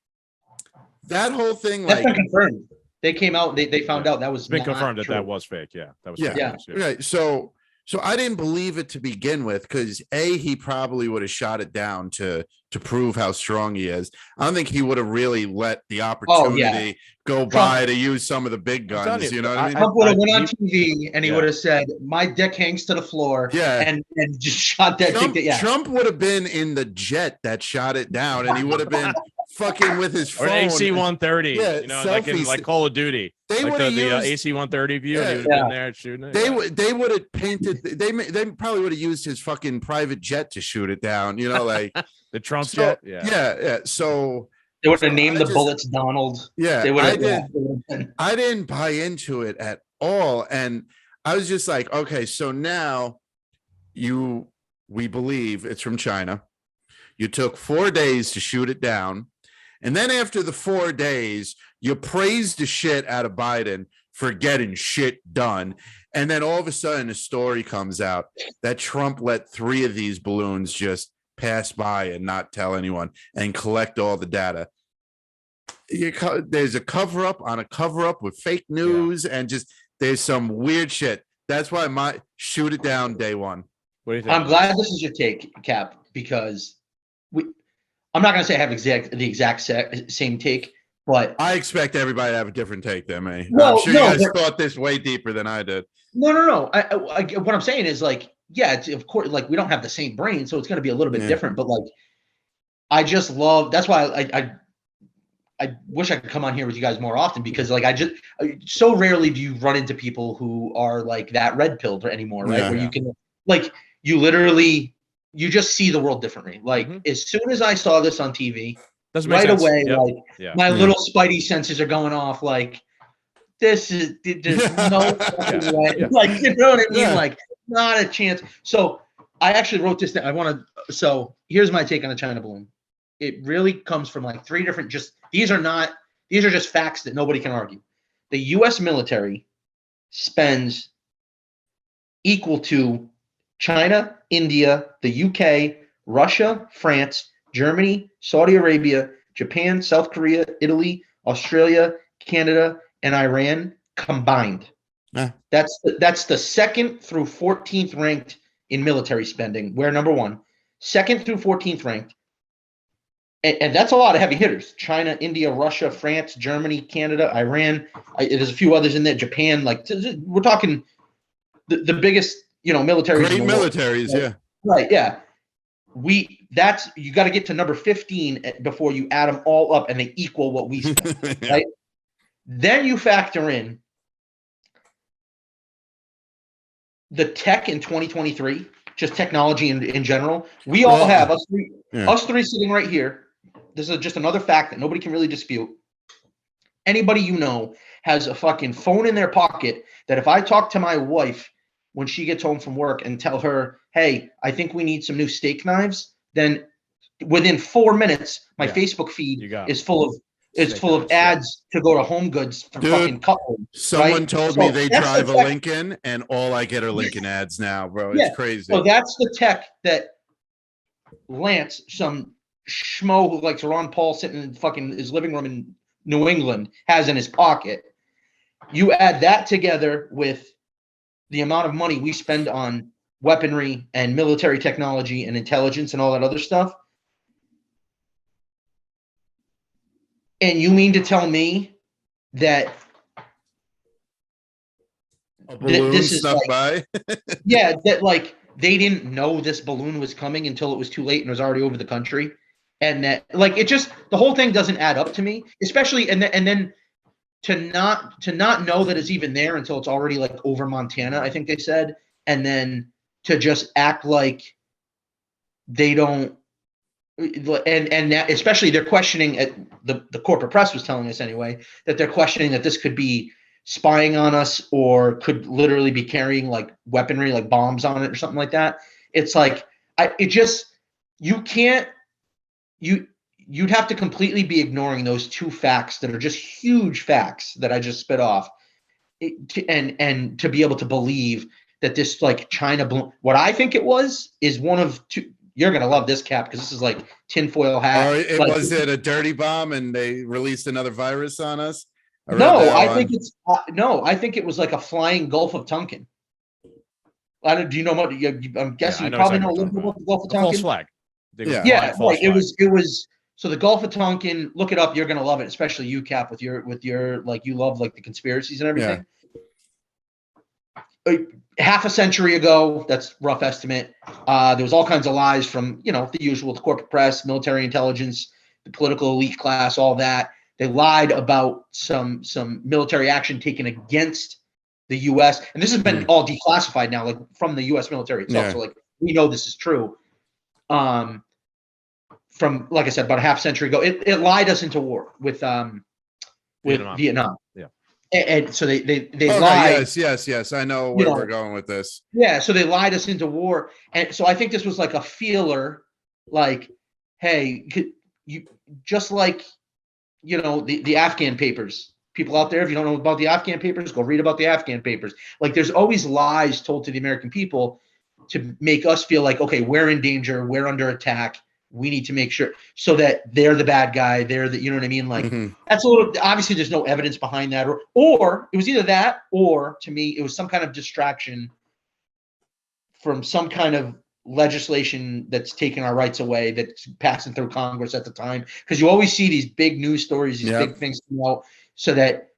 S2: that whole thing.
S3: That's
S2: like
S3: been confirmed. They came out. They found out that was
S4: It's been confirmed
S3: true.
S4: that was fake. Yeah, that was
S2: Yeah.
S4: fake
S3: Yeah.
S4: news,
S2: Right. So I didn't believe it to begin with because he probably would have shot it down to prove how strong he is. I don't think he would have really let the opportunity go by to use some of the big guns. You know what I mean?
S3: Trump would have went on TV and he would have said, "My dick hangs to the floor."
S2: Yeah.
S3: and just shot that
S2: Trump,
S3: chick. Yeah.
S2: Trump would have been in the jet that shot it down, and he would have been fucking with his phone.
S4: Or AC-130,
S2: Yeah,
S4: you know, like in
S2: selfies.
S4: like Call of Duty.
S2: They
S4: like
S2: would have used
S4: the AC-130 view, and he would have been there shooting it.
S2: They would have painted. They probably would have used his fucking private jet to shoot it down. You know, like
S4: the Trump jet.
S2: Yeah. So
S3: They would have named the bullets Donald.
S2: Yeah,
S3: They would have.
S2: I didn't buy into it at all, and I was just like, okay, so now we believe it's from China. You took 4 days to shoot it down, and then after the 4 days, you praised the shit out of Biden for getting shit done, and then all of a sudden, a story comes out that Trump let 3 of these balloons just pass by and not tell anyone and collect all the data. There's a cover up on a cover up with fake news and just there's some weird shit. That's why my shoot it down day one.
S4: What do you think?
S3: I'm glad this is your take, Cap, because I'm not going to say I have the exact same take, but
S2: I expect everybody to have a different take than me.
S3: No,
S2: I'm sure you guys thought this way deeper than I did.
S3: No. What I'm saying is like, yeah, it's, of course, like we don't have the same brain, so it's going to be a little bit different. But like, I just love. That's why I wish I could come on here with you guys more often because like so rarely do you run into people who are like that red pilled anymore, right? Where you can like you literally you just see the world differently. Like as soon as I saw this on TV, right away, like my little spidey senses are going off. Like this is there's no fucking way. Like you know what I mean? Like not a chance. So I actually wrote this down. So here's my take on the China balloon. It really comes from like 3 different. These are just facts that nobody can argue. The U.S. military spends equal to China, India, the UK, Russia, France, Germany, Saudi Arabia, Japan, South Korea, Italy, Australia, Canada, and Iran combined. That's the 2nd through 14th ranked in military spending. We're number 1, 2nd through 14th ranked. And that's a lot of heavy hitters. China, India, Russia, France, Germany, Canada, Iran. There's a few others in there. Japan. Like we're talking the biggest, militaries.
S2: Great militaries,
S3: right? Right. Yeah. You got to get to number 15 before you add them all up and they equal what we spend. Right. Then you factor in the tech in 2023, just technology in general. We all have us three sitting right here. This is just another fact that nobody can really dispute. Anybody has a fucking phone in their pocket that if I talk to my wife when she gets home from work and tell her, hey, I think we need some new steak knives, then within 4 minutes, my Facebook feed is full of ads to go to Home Goods for fucking cutlery.
S2: Someone told me they drive a Lincoln and all I get are Lincoln ads now, bro. It's crazy.
S3: So that's the tech that Lance, some schmo who likes Ron Paul sitting in fucking his living room in New England, has in his pocket. You add that together with the amount of money we spend on weaponry and military technology and intelligence and all that other stuff. And you mean to tell me that this is
S2: stuck
S3: like,
S2: by?
S3: that like they didn't know this balloon was coming until it was too late and was already over the country, and that like it just the whole thing doesn't add up to me, especially and then to not know that it's even there until it's already like over Montana, I think they said, and then to just act like they don't. And that, especially they're questioning at the corporate press was telling us anyway that they're questioning that this could be spying on us or could literally be carrying like weaponry like bombs on it or something like that. it's like, you'd have to completely be ignoring those two facts that are just huge facts that I just spit off, and to be able to believe that this like China balloon, what I think it was, is one of two. You're gonna love this, Cap, because this is like tinfoil hat.
S2: Or it
S3: like,
S2: was it a dirty bomb and they released another virus on us?
S3: No, I think it's no. I think it was like a flying Gulf of Tonkin. Do you know what? I'm guessing you probably know a little bit about the Gulf of Tonkin.
S4: False flag.
S3: Yeah, right. It was. So the Gulf of Tonkin. Look it up. You're gonna love it, especially you, Cap, with your like you love like the conspiracies and everything. Yeah. Half a century ago, that's rough estimate. There was all kinds of lies from the usual, the corporate press, military intelligence, the political elite class, all that. They lied about some military action taken against the U.S. And this has been all declassified now, like from the U.S. military itself. Yeah. So like we know this is true. From, like I said, about a half century ago, it lied us into war with Vietnam.
S4: Yeah.
S3: And so they lied.
S2: Yes. I know where we're going with this.
S3: Yeah. So they lied us into war. And so I think this was like a feeler, like, hey, you just like, the Afghan papers. People out there, if you don't know about the Afghan papers, go read about the Afghan papers. Like, there's always lies told to the American people to make us feel like, okay, we're in danger, we're under attack, we need to make sure, so that they're the bad guy, they're the, you know what I mean? Like, that's a little, obviously there's no evidence behind that, or it was either that, or to me, it was some kind of distraction from some kind of legislation that's taking our rights away, that's passing through Congress at the time. Because you always see these big news stories, these big things come out, so that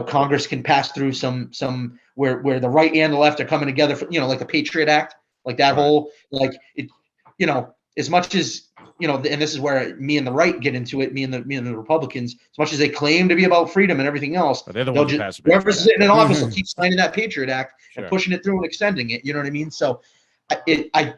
S3: Congress can pass through some where the right and the left are coming together for, like the Patriot Act, like that whole, like it, as much as and this is where me and the right get into it, me and the Republicans, as much as they claim to be about freedom and everything else,
S4: but they're the ones who pass the
S3: whoever's sitting in office will keep signing that Patriot Act and pushing it through and extending it. You know what I mean? So I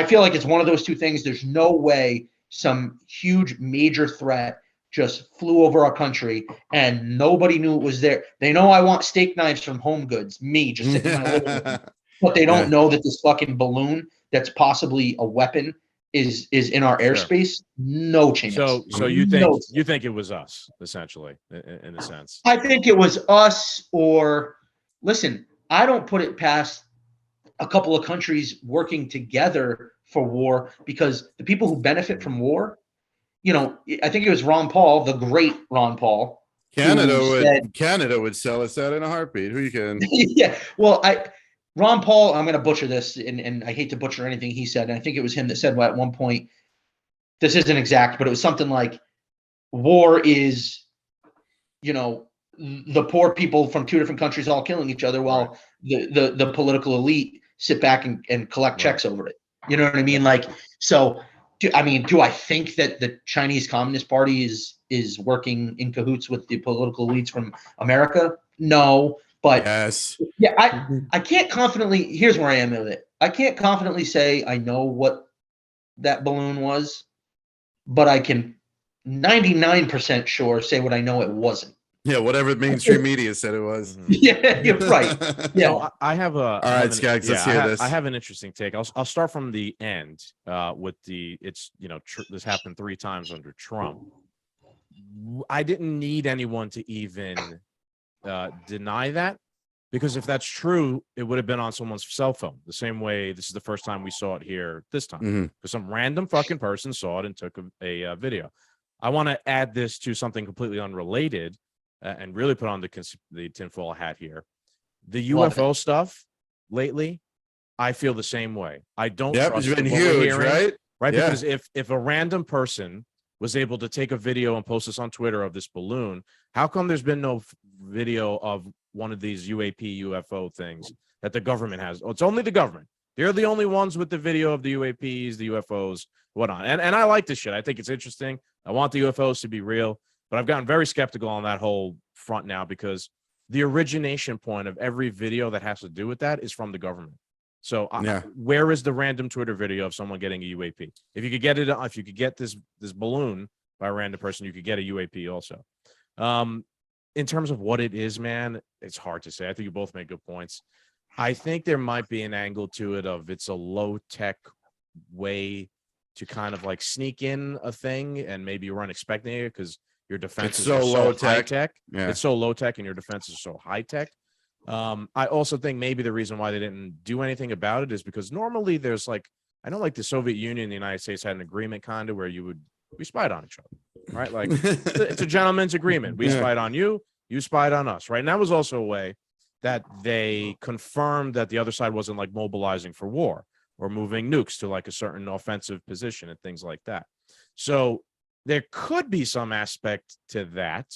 S3: feel like it's one of those two things. There's no way some huge major threat just flew over our country and nobody knew it was there. They know I want steak knives from Home Goods, me just sitting in my living room, but they don't know that this fucking balloon that's possibly a weapon is in our airspace. No chance.
S4: So you think it was us, essentially, in a sense?
S3: I think it was us, or listen, I don't put it past a couple of countries working together for war, because the people who benefit from war, I think it was Ron Paul, the great Ron Paul.
S2: Canada would sell us out in a heartbeat. Who you can?
S3: Yeah. Well, Ron Paul, I'm going to butcher this, and I hate to butcher anything he said. And I think it was him that said at one point, this isn't exact, but it was something like, war is, the poor people from two different countries all killing each other, while the political elite sit back and collect checks over it. You know what I mean? Like, so, do I think that the Chinese Communist Party is working in cahoots with the political elites from America? No. But
S2: yes.
S3: Yeah, I can't confidently, here's where I am with it. I can't confidently say I know what that balloon was, but I can 99% sure say what I know it wasn't.
S2: Yeah, whatever the mainstream media said it was.
S3: Yeah, you're right. Yeah.
S4: So I have a.
S2: All right, Skaggs, let's hear this.
S4: I have an interesting take. I'll start from the end with this happened 3 times under Trump. I didn't need anyone to even deny that, because if that's true, it would have been on someone's cell phone, the same way this is the first time we saw it here this time, because some random fucking person saw it and took a video. I want to add this to something completely unrelated and really put on the tinfoil hat here. The UFO stuff lately, I feel the same way. I don't trust
S2: it's been
S4: what we're
S2: huge,
S4: hearing,
S2: right? Yeah.
S4: Because if a random person was able to take a video and post this on Twitter of this balloon, how come there's been no video of one of these UAP UFO things that the government has? Oh, it's only the government. They're the only ones with the video of the UAPs, the UFOs, whatnot. And I like this shit. I think it's interesting. I want the UFOs to be real, but I've gotten very skeptical on that whole front now, because the origination point of every video that has to do with that is from the government. So where is the random Twitter video of someone getting a UAP? If you could get it, if you could get this balloon by a random person, you could get a UAP also. In terms of what it is, man, it's hard to say. I think you both make good points. I think there might be an angle to it of it's a low tech way to kind of like sneak in a thing, and maybe you weren't expecting it because your defenses are so high tech.
S2: Yeah.
S4: It's so low tech, and your defenses are so high tech. I also think maybe the reason why they didn't do anything about it is because normally there's like, I know like the Soviet Union and the United States had an agreement kind of where we spied on each other, right? Like it's a gentleman's agreement. We spied on you, you spied on us, right? And that was also a way that they confirmed that the other side wasn't like mobilizing for war or moving nukes to like a certain offensive position and things like that. So there could be some aspect to that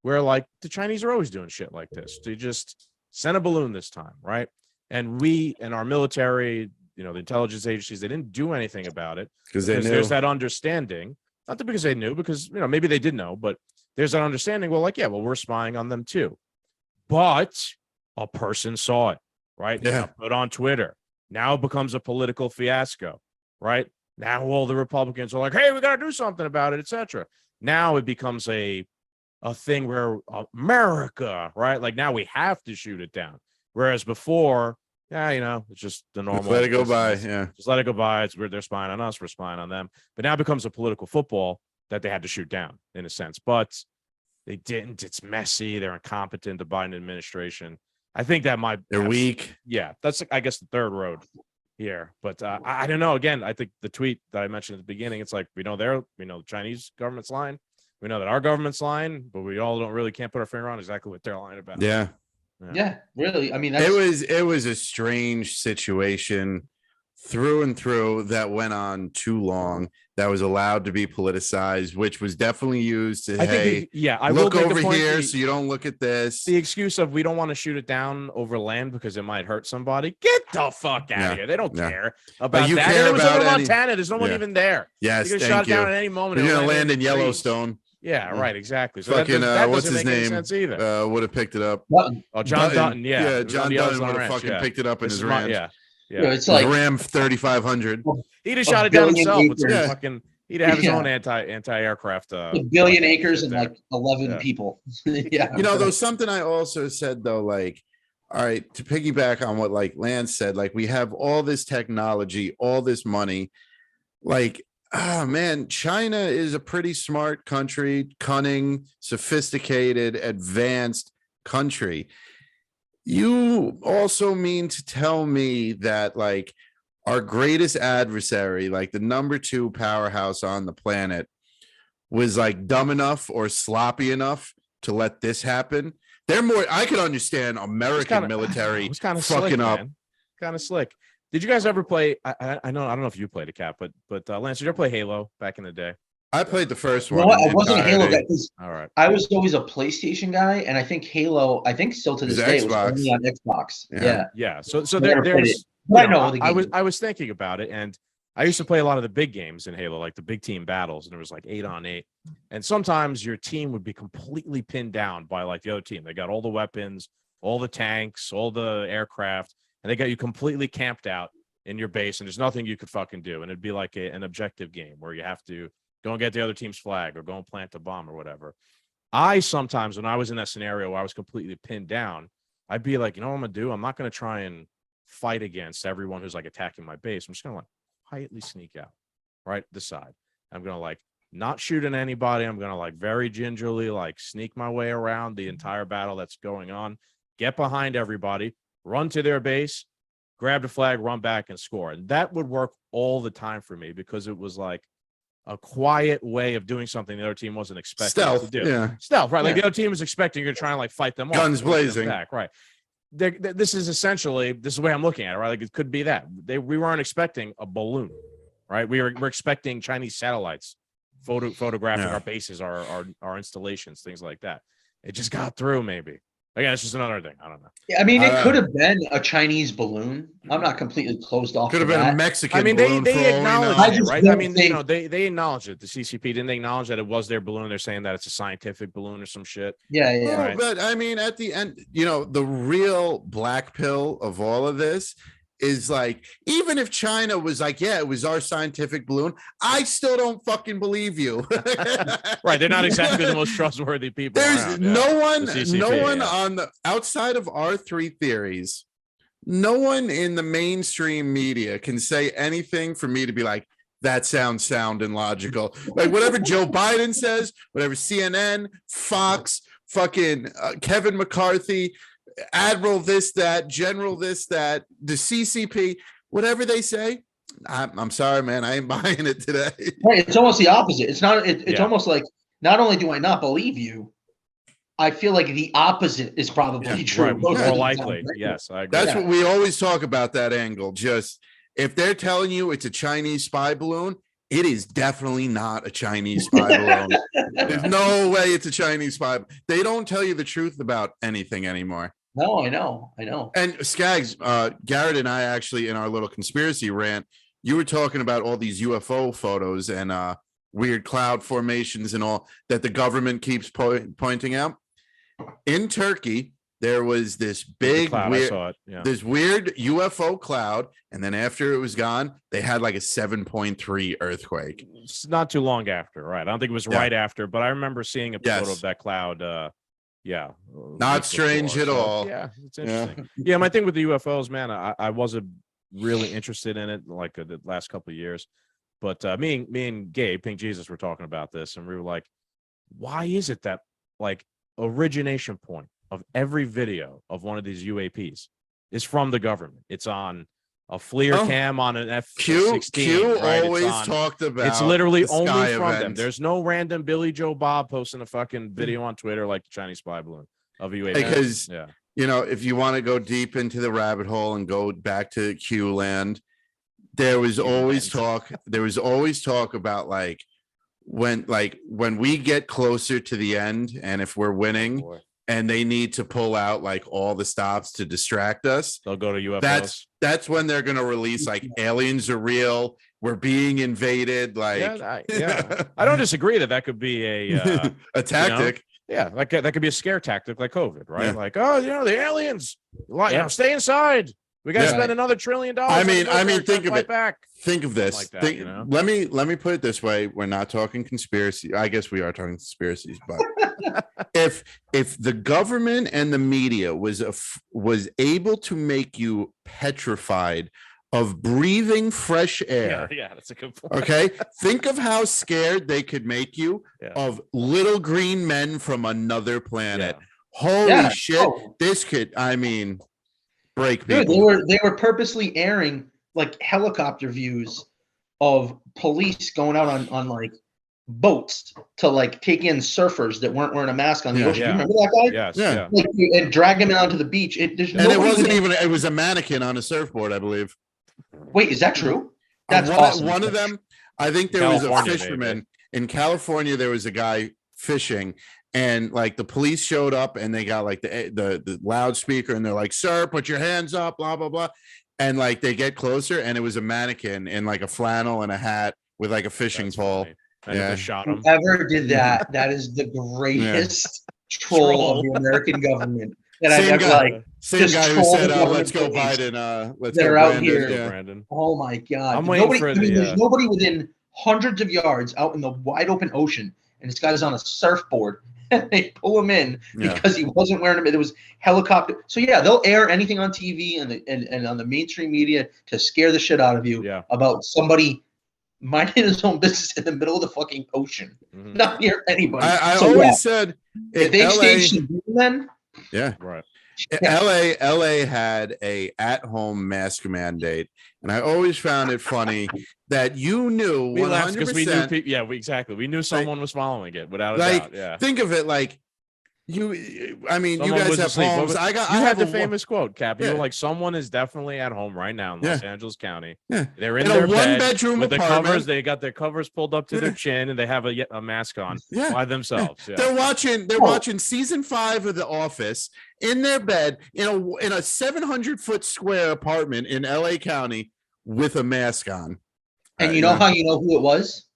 S4: where like the Chinese are always doing shit like this. They just sent a balloon this time, right? And we and our military, the intelligence agencies, they didn't do anything about it because there's that understanding, not that because they knew, because, maybe they did know, but there's that understanding. Well, like, yeah, well, we're spying on them too. But a person saw it, right?
S2: Yeah.
S4: Put on Twitter. Now it becomes a political fiasco, right? Now all the Republicans are like, hey, we got to do something about it, etc. Now it becomes a thing where America, right? Like now we have to shoot it down. Whereas before, it's just the normal.
S2: Just let it go by. Yeah.
S4: Just let it go by. It's weird. They're spying on us. We're spying on them. But now it becomes a political football that they had to shoot down in a sense. But they didn't. It's messy. They're incompetent. The Biden administration. I think that
S2: they're weak.
S4: Yeah. That's, I guess, the third road here. But I don't know. Again, I think the tweet that I mentioned at the beginning, it's like, we know the Chinese government's lying. We know that our government's lying, but we all can't put our finger on exactly what they're lying about.
S2: Yeah.
S3: Yeah, really. I mean,
S2: it was a strange situation through and through that went on too long, that was allowed to be politicized, which was definitely used to, I look over here so you don't look at this.
S4: The excuse of we don't want to shoot it down over land because it might hurt somebody. Get the fuck out of here. They don't care about
S2: you
S4: that.
S2: Care
S4: it was
S2: about
S4: over Montana. There's no one even there.
S2: Yes,
S4: you can shot it down at any moment.
S2: You're going to land in Yellowstone.
S4: Yeah, right, exactly. So
S2: fucking,
S4: that
S2: what's his
S4: make any
S2: name?
S4: sense either.
S2: Would have picked it up.
S3: Dutton.
S4: Oh, John Dutton. Yeah,
S2: John Dutton would have fucking picked it up in his Ram.
S3: Yeah, it's like
S2: Ram 3500.
S4: He'd have shot it down himself. With fucking, he'd have his own anti-aircraft.
S3: A billion acres and like 11 people. Yeah.
S2: There's something I also said though, like, all right, to piggyback on what like Lance said, like we have all this technology, all this money, like. Oh man, China is a pretty smart country, cunning, sophisticated, advanced country. You also mean to tell me that like our greatest adversary, like the number 2 powerhouse on the planet, was like dumb enough or sloppy enough to let this happen? I could understand American military fucking
S4: slick,
S2: up.
S4: Kind of slick. Did you guys ever play? I don't know if you played a Cap, but Lance, did you ever play Halo back in the day?
S2: I played the first one.
S3: I wasn't a Halo guy.
S4: All right.
S3: I was always a PlayStation guy, and I think Halo. I think still to this day, it was only on Xbox.
S4: Yeah. So there's. I was thinking about it, and I used to play a lot of the big games in Halo, like the big team battles, and it was like 8-on-8. And sometimes your team would be completely pinned down by like the other team. They got all the weapons, all the tanks, all the aircraft. And they got you completely camped out in your base, and there's nothing you could fucking do. And it'd be like an objective game where you have to go and get the other team's flag or go and plant a bomb or whatever. I sometimes, when I was in that scenario where I was completely pinned down, I'd be like, you know what I'm going to do? I'm not going to try and fight against everyone who's like attacking my base. I'm just going to like quietly sneak out, right? The side. I'm going to like not shoot at anybody. I'm going to like very gingerly like sneak my way around the entire battle that's going on, get behind everybody, run to their base, grab the flag, run back and score. And that would work all the time for me because it was like a quiet way of doing something the other team wasn't expecting to do.
S2: Yeah.
S4: Stealth, right? Like the other team was expecting you're trying to like fight them off.
S2: Guns blazing.
S4: Back, right. This is essentially, this is the way I'm looking at it, right? Like it could be that. We weren't expecting a balloon, right? We're expecting Chinese satellites photographing our bases, our installations, things like that. It just got through maybe. Again, it's just another thing. I don't know.
S3: I mean, it could have been a Chinese balloon. I'm not completely closed off.
S2: Could have been a Mexican.
S4: I mean,
S2: balloon
S4: they acknowledge it, right? I mean, they acknowledge it. The CCP didn't acknowledge that it was their balloon. They're saying that it's a scientific balloon or some shit.
S3: Yeah.
S2: No, right? But I mean, at the end, the real black pill of all of this is like, even if China was like, yeah, it was our scientific balloon, I still don't fucking believe you.
S4: Right. They're not exactly the most trustworthy people.
S2: There's
S4: around.
S2: no one on the outside of our 3 theories. no one in the mainstream media can say anything for me to be like, that sounds sound and logical. Like whatever Joe Biden says, whatever CNN, Fox, fucking Kevin McCarthy, Admiral this, that, General this, that, the CCP, whatever they say, I'm sorry, man, I ain't buying it today.
S3: Right, it's almost the opposite. It's not. It's almost like not only do I not believe you, I feel like the opposite is probably true.
S4: Right, more likely. Yes, I agree.
S2: That's what we always talk about, that angle. Just if they're telling you it's a Chinese spy balloon, it is definitely not a Chinese spy balloon. There's no way it's a Chinese spy. They don't tell you the truth about anything anymore.
S3: No, I know.
S2: And Skaggs, Garrett and I actually, in our little conspiracy rant, you were talking about all these UFO photos and weird cloud formations and all that the government keeps pointing out. In Turkey, there was this big weird, this weird UFO cloud, and then after it was gone, they had like a 7.3 earthquake.
S4: It's not too long after, right? I don't think it was right after, but I remember seeing a photo of that cloud. Not strange at all.
S3: Yeah,
S4: it's interesting. Yeah, my thing with the UFOs, man, I wasn't really interested in it like the last couple of years, but me and Gabe, Pink Jesus, were talking about this, and we were like, why is it that like origination point of every video of one of these UAPs is from the government? It's on a FLIR cam on an F-16.
S2: Q always talked about
S4: it's literally only from them. There's no random Billy Joe Bob posting a fucking video on Twitter like the Chinese spy balloon of UAP.
S2: Because you know, if you want to go deep into the rabbit hole and go back to Q land, there was always talk. There was always talk about like when we get closer to the end, and if we're winning, and they need to pull out like all the stops to distract us,
S4: they'll go to UFOs.
S2: That's when they're going to release like aliens are real, we're being invaded. Like,
S4: I don't disagree that could be a
S2: tactic.
S4: Like that could be a scare tactic, like COVID, right? Yeah. Like, oh, the aliens, stay inside. We got to spend another $1 trillion.
S2: I mean, think of it.
S4: Back.
S2: Think of this.
S4: Like that,
S2: Let me put it this way: we're not talking conspiracy. I guess we are talking conspiracies, but if the government and the media was able to make you petrified of breathing fresh air,
S4: that's a good point.
S2: Okay, think of how scared they could make you of little green men from another planet. Holy shit! This could, I mean, break people.
S3: Dude, they were purposely airing like helicopter views of police going out on like boats to like take in surfers that weren't wearing a mask on the ocean. You remember that guy?
S4: Yes.
S2: Yeah.
S3: Like, and drag him onto the beach. It wasn't
S2: even. It was a mannequin on a surfboard, I believe.
S3: Wait, is that true? That's awesome.
S2: One of them. I think there was a fisherman in California. There was a guy fishing. And like the police showed up and they got like the loudspeaker and they're like, "Sir, put your hands up," blah, blah, blah. And like they get closer and it was a mannequin in like a flannel and a hat with like a fishing pole.
S4: And they shot him.
S3: Whoever did that, that is the greatest troll of the American government that I've ever like.
S2: Same guy who said, "Let's go Biden." Let's go
S3: out here.
S4: Brandon.
S3: Oh my God.
S4: I'm waiting for
S3: there's nobody within hundreds of yards out in the wide open ocean. And this guy's on a surfboard. And they pull him in because he wasn't wearing them. It was helicopter. So they'll air anything on TV and on the mainstream media to scare the shit out of you about somebody minding his own business in the middle of the fucking ocean, not near anybody.
S2: I always said
S3: if they staged then.
S2: Yeah, right. LA had a at-home mask mandate, and I always found it funny that you knew 100%.
S4: Because we knew people, exactly. We knew someone was following it without a doubt. Yeah.
S2: Think of it like someone, you guys have homes. I
S4: had the famous quote, Cap. You were like, someone is definitely at home right now in Los Angeles County. Yeah. They're in their
S2: one-bedroom
S4: with
S2: apartment.
S4: The covers. They got their covers pulled up to their chin, and they have a mask on by themselves. Yeah.
S2: They're watching season 5 of The Office in their bed in a 700-foot square apartment in LA County with a mask on.
S3: And you know how you know who it was?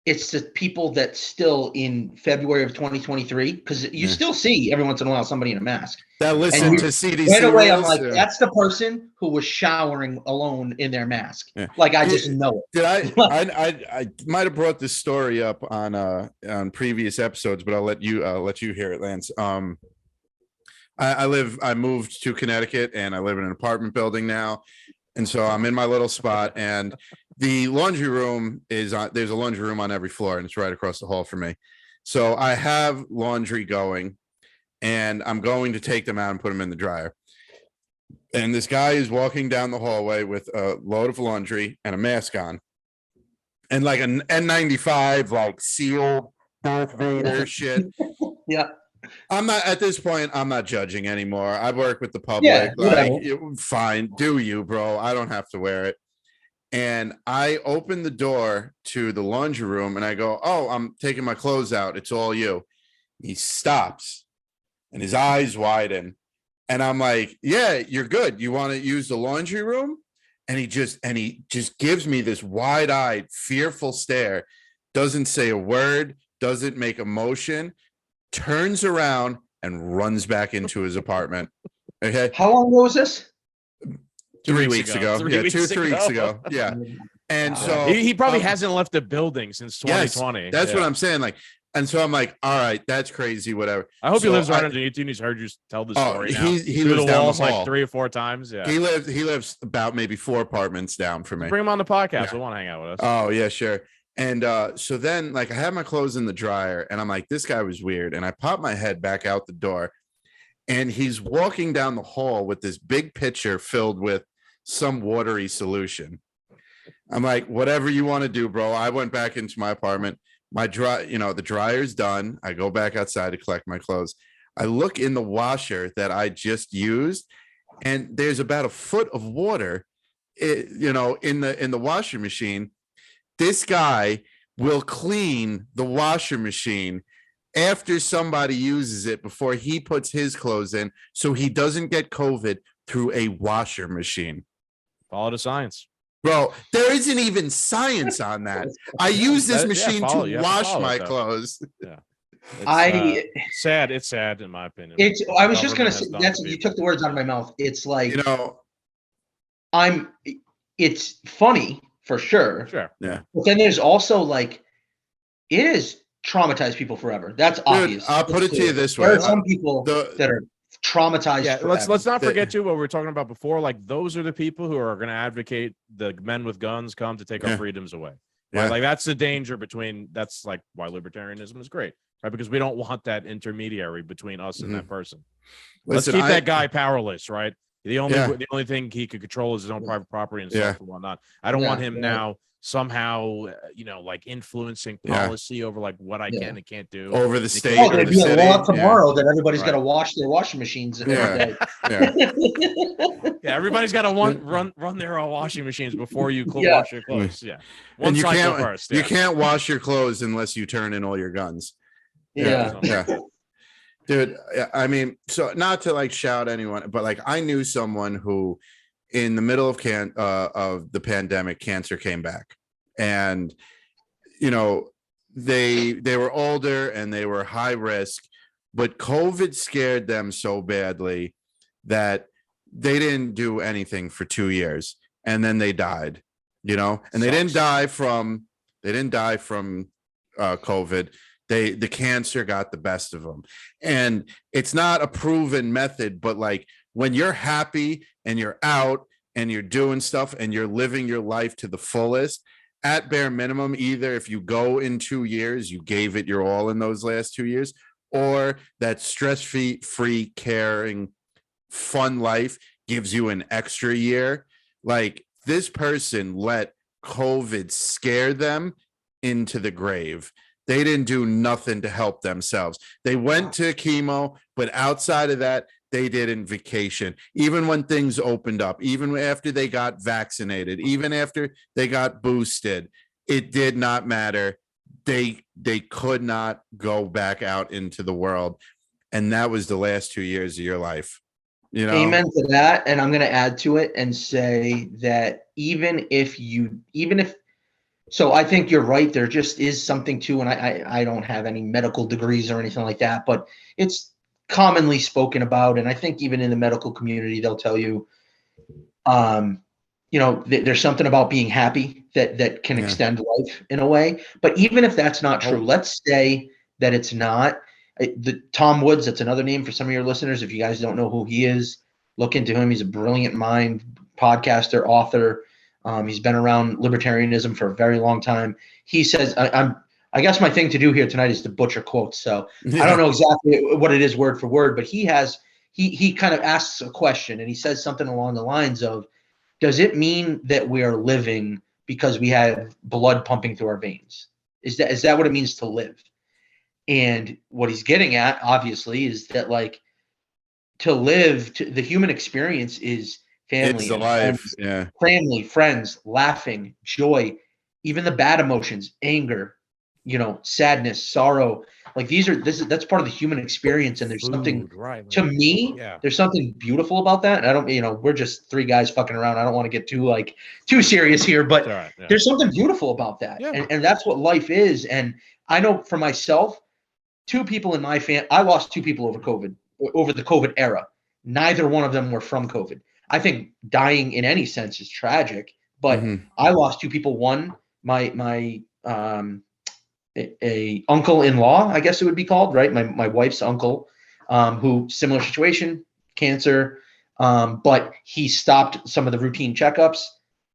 S3: It's the people that still in February of 2023, because you still see every once in a while somebody in a mask.
S2: That listen to CDC.
S3: Right away, I'm like, that's the person who was showering alone in their mask. Yeah. Like I just know it.
S2: Did I might have brought this story up on previous episodes, but I'll let you hear it, Lance. I moved to Connecticut and I live in an apartment building now. And so I'm in my little spot, and the laundry room is on, there's a laundry room on every floor, and it's right across the hall from me. So I have laundry going, and I'm going to take them out and put them in the dryer. And this guy is walking down the hallway with a load of laundry and a mask on, and like an N95, like sealed Darth Vader shit.
S3: Yeah.
S2: I'm not at this point. I'm not judging anymore. I work with the
S3: Yeah,
S2: public. Like, fine, do you, bro? I don't have to wear it. And I open the door to the laundry room, and I go, "Oh, I'm taking my clothes out. It's all you." He stops, and his eyes widen, and I'm like, "Yeah, you're good. You want to use the laundry room?" And he just gives me this wide-eyed, fearful stare. Doesn't say a word. Doesn't make a motion. Turns around and runs back into his apartment. Okay.
S3: How long ago was this?
S2: 3 weeks ago.
S4: 3
S2: Yeah,
S4: weeks
S2: 3 weeks ago. Yeah. And so
S4: he probably hasn't left the building since 2020.
S2: Yes, that's what I'm saying. Like, and so I'm like, all right, that's crazy, whatever.
S4: I hope
S2: so
S4: he lives right underneath you and he's heard you tell the story.
S2: He
S4: through
S2: lives
S4: the
S2: down
S4: walls
S2: the hall.
S4: like 3 or 4 times. Yeah.
S2: He lives about maybe 4 apartments down from me.
S4: Bring him on the podcast. We'll want to hang out with us.
S2: Oh, yeah, sure. And so then, like, I had my clothes in the dryer, and I'm like, this guy was weird. And I popped my head back out the door, and he's walking down the hall with this big pitcher filled with some watery solution. I'm like, whatever you want to do, bro. I went back into my apartment. The dryer's done. I go back outside to collect my clothes. I look in the washer that I just used, and there's about a foot of water, in the washer machine. This guy will clean the washer machine after somebody uses it before he puts his clothes in, so he doesn't get COVID through a washer machine.
S4: Follow the science.
S2: Bro, there isn't even science on that. I use this machine to wash my clothes.
S4: Yeah.
S3: Sad.
S4: It's sad in my opinion.
S3: I was just gonna say you took the words out of my mouth. It's like, it's funny for sure.
S4: Sure.
S2: Yeah.
S3: But then there's also like, it has traumatized people forever. That's obvious.
S2: I'll put it to you this way.
S3: There are some people that are traumatized.
S4: Yeah, let's not forget what we were talking about before. Like, those are the people who are going to advocate the men with guns come to take our freedoms away. Right? Like, that's the danger that's like why libertarianism is great, right? Because we don't want that intermediary between us and that person. Let's keep that guy powerless, right? The only thing he could control is his own private property and stuff and whatnot. I don't want him now somehow, like influencing policy over like what I can and can't do
S2: over the state.
S3: Oh, there'd be a law tomorrow that everybody's got to wash their washing machines every day.
S4: Everybody's got to run their washing machines before you wash your clothes. Yeah,
S2: and you can't wash your clothes unless you turn in all your guns. Yeah. Dude, I mean, so not to like shout anyone, but like I knew someone who, in the middle of the pandemic, cancer came back, and they were older and they were high risk, but COVID scared them so badly that they didn't do anything for 2 years, and then they died. And they didn't die from COVID. The cancer got the best of them. And it's not a proven method, but like when you're happy and you're out and you're doing stuff and you're living your life to the fullest, at bare minimum, either if you go in 2 years, you gave it your all in those last 2 years, or that stress-free, caring, fun life gives you an extra year. Like, this person let COVID scare them into the grave. They didn't do nothing to help themselves. They went to chemo, but outside of that, they didn't vacation. Even when things opened up, even after they got vaccinated, even after they got boosted, it did not matter. They could not go back out into the world. And that was the last 2 years of your life.
S3: Amen to that. And I'm going to add to it and say that so I think you're right. There just is something to, and I don't have any medical degrees or anything like that, but it's commonly spoken about. And I think even in the medical community, they'll tell you, there's something about being happy that can extend life in a way. But even if that's not true, let's say that it's not. The Tom Woods, that's another name for some of your listeners. If you guys don't know who he is, look into him. He's a brilliant mind, podcaster, author. He's been around libertarianism for a very long time. He says, I guess my thing to do here tonight is to butcher quotes. So I don't know exactly what it is word for word, but he kind of asks a question, and he says something along the lines of, does it mean that we are living because we have blood pumping through our veins? Is that what it means to live? And what he's getting at, obviously, is that like to live, the human experience is family,
S2: It's the life. Yeah.
S3: family, friends, laughing, joy, even the bad emotions, anger, sadness, sorrow. Like that's part of the human experience. And there's something to me, there's something beautiful about that. And I don't, we're just three guys fucking around. I don't want to get too serious here, but there's something beautiful about that. Yeah. And that's what life is. And I know for myself, two people in my family, I lost two people over the COVID era. Neither one of them were from COVID. I think dying in any sense is tragic, but I lost two people. One, my a uncle-in-law, I guess it would be called, right? My wife's uncle, who similar situation, cancer, but he stopped some of the routine checkups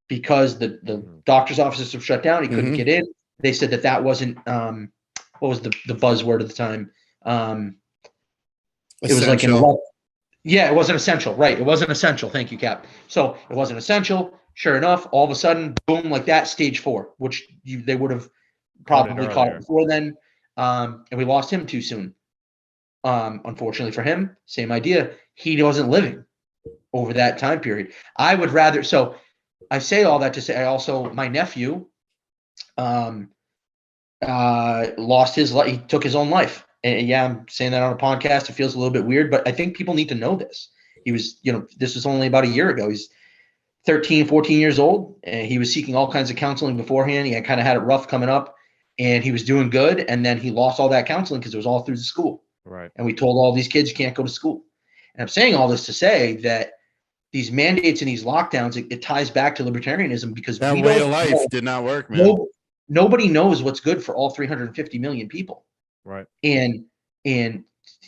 S3: because the doctor's offices were shut down. He couldn't get in. They said that wasn't what was the buzzword at the time? It was like it wasn't essential, right? It wasn't essential. Thank you, Cap. So it wasn't essential. Sure enough, all of a sudden, boom, like that, stage 4, which they would have probably caught it before then. And we lost him too soon. Unfortunately for him, same idea. He wasn't living over that time period. I would rather. So I say all that to say, my nephew lost his life. He took his own life. And yeah, I'm saying that on a podcast. It feels a little bit weird, but I think people need to know this. He was, this was only about a year ago. He's 13, 14 years old, and he was seeking all kinds of counseling beforehand. He kind of had it rough coming up, and he was doing good. And then he lost all that counseling because it was all through the school.
S4: Right.
S3: And we told all these kids you can't go to school. And I'm saying all this to say that these mandates and these lockdowns, it ties back to libertarianism because
S2: that way of life did not work, man.
S3: Nobody knows what's good for all 350 million people.
S4: Right.
S3: And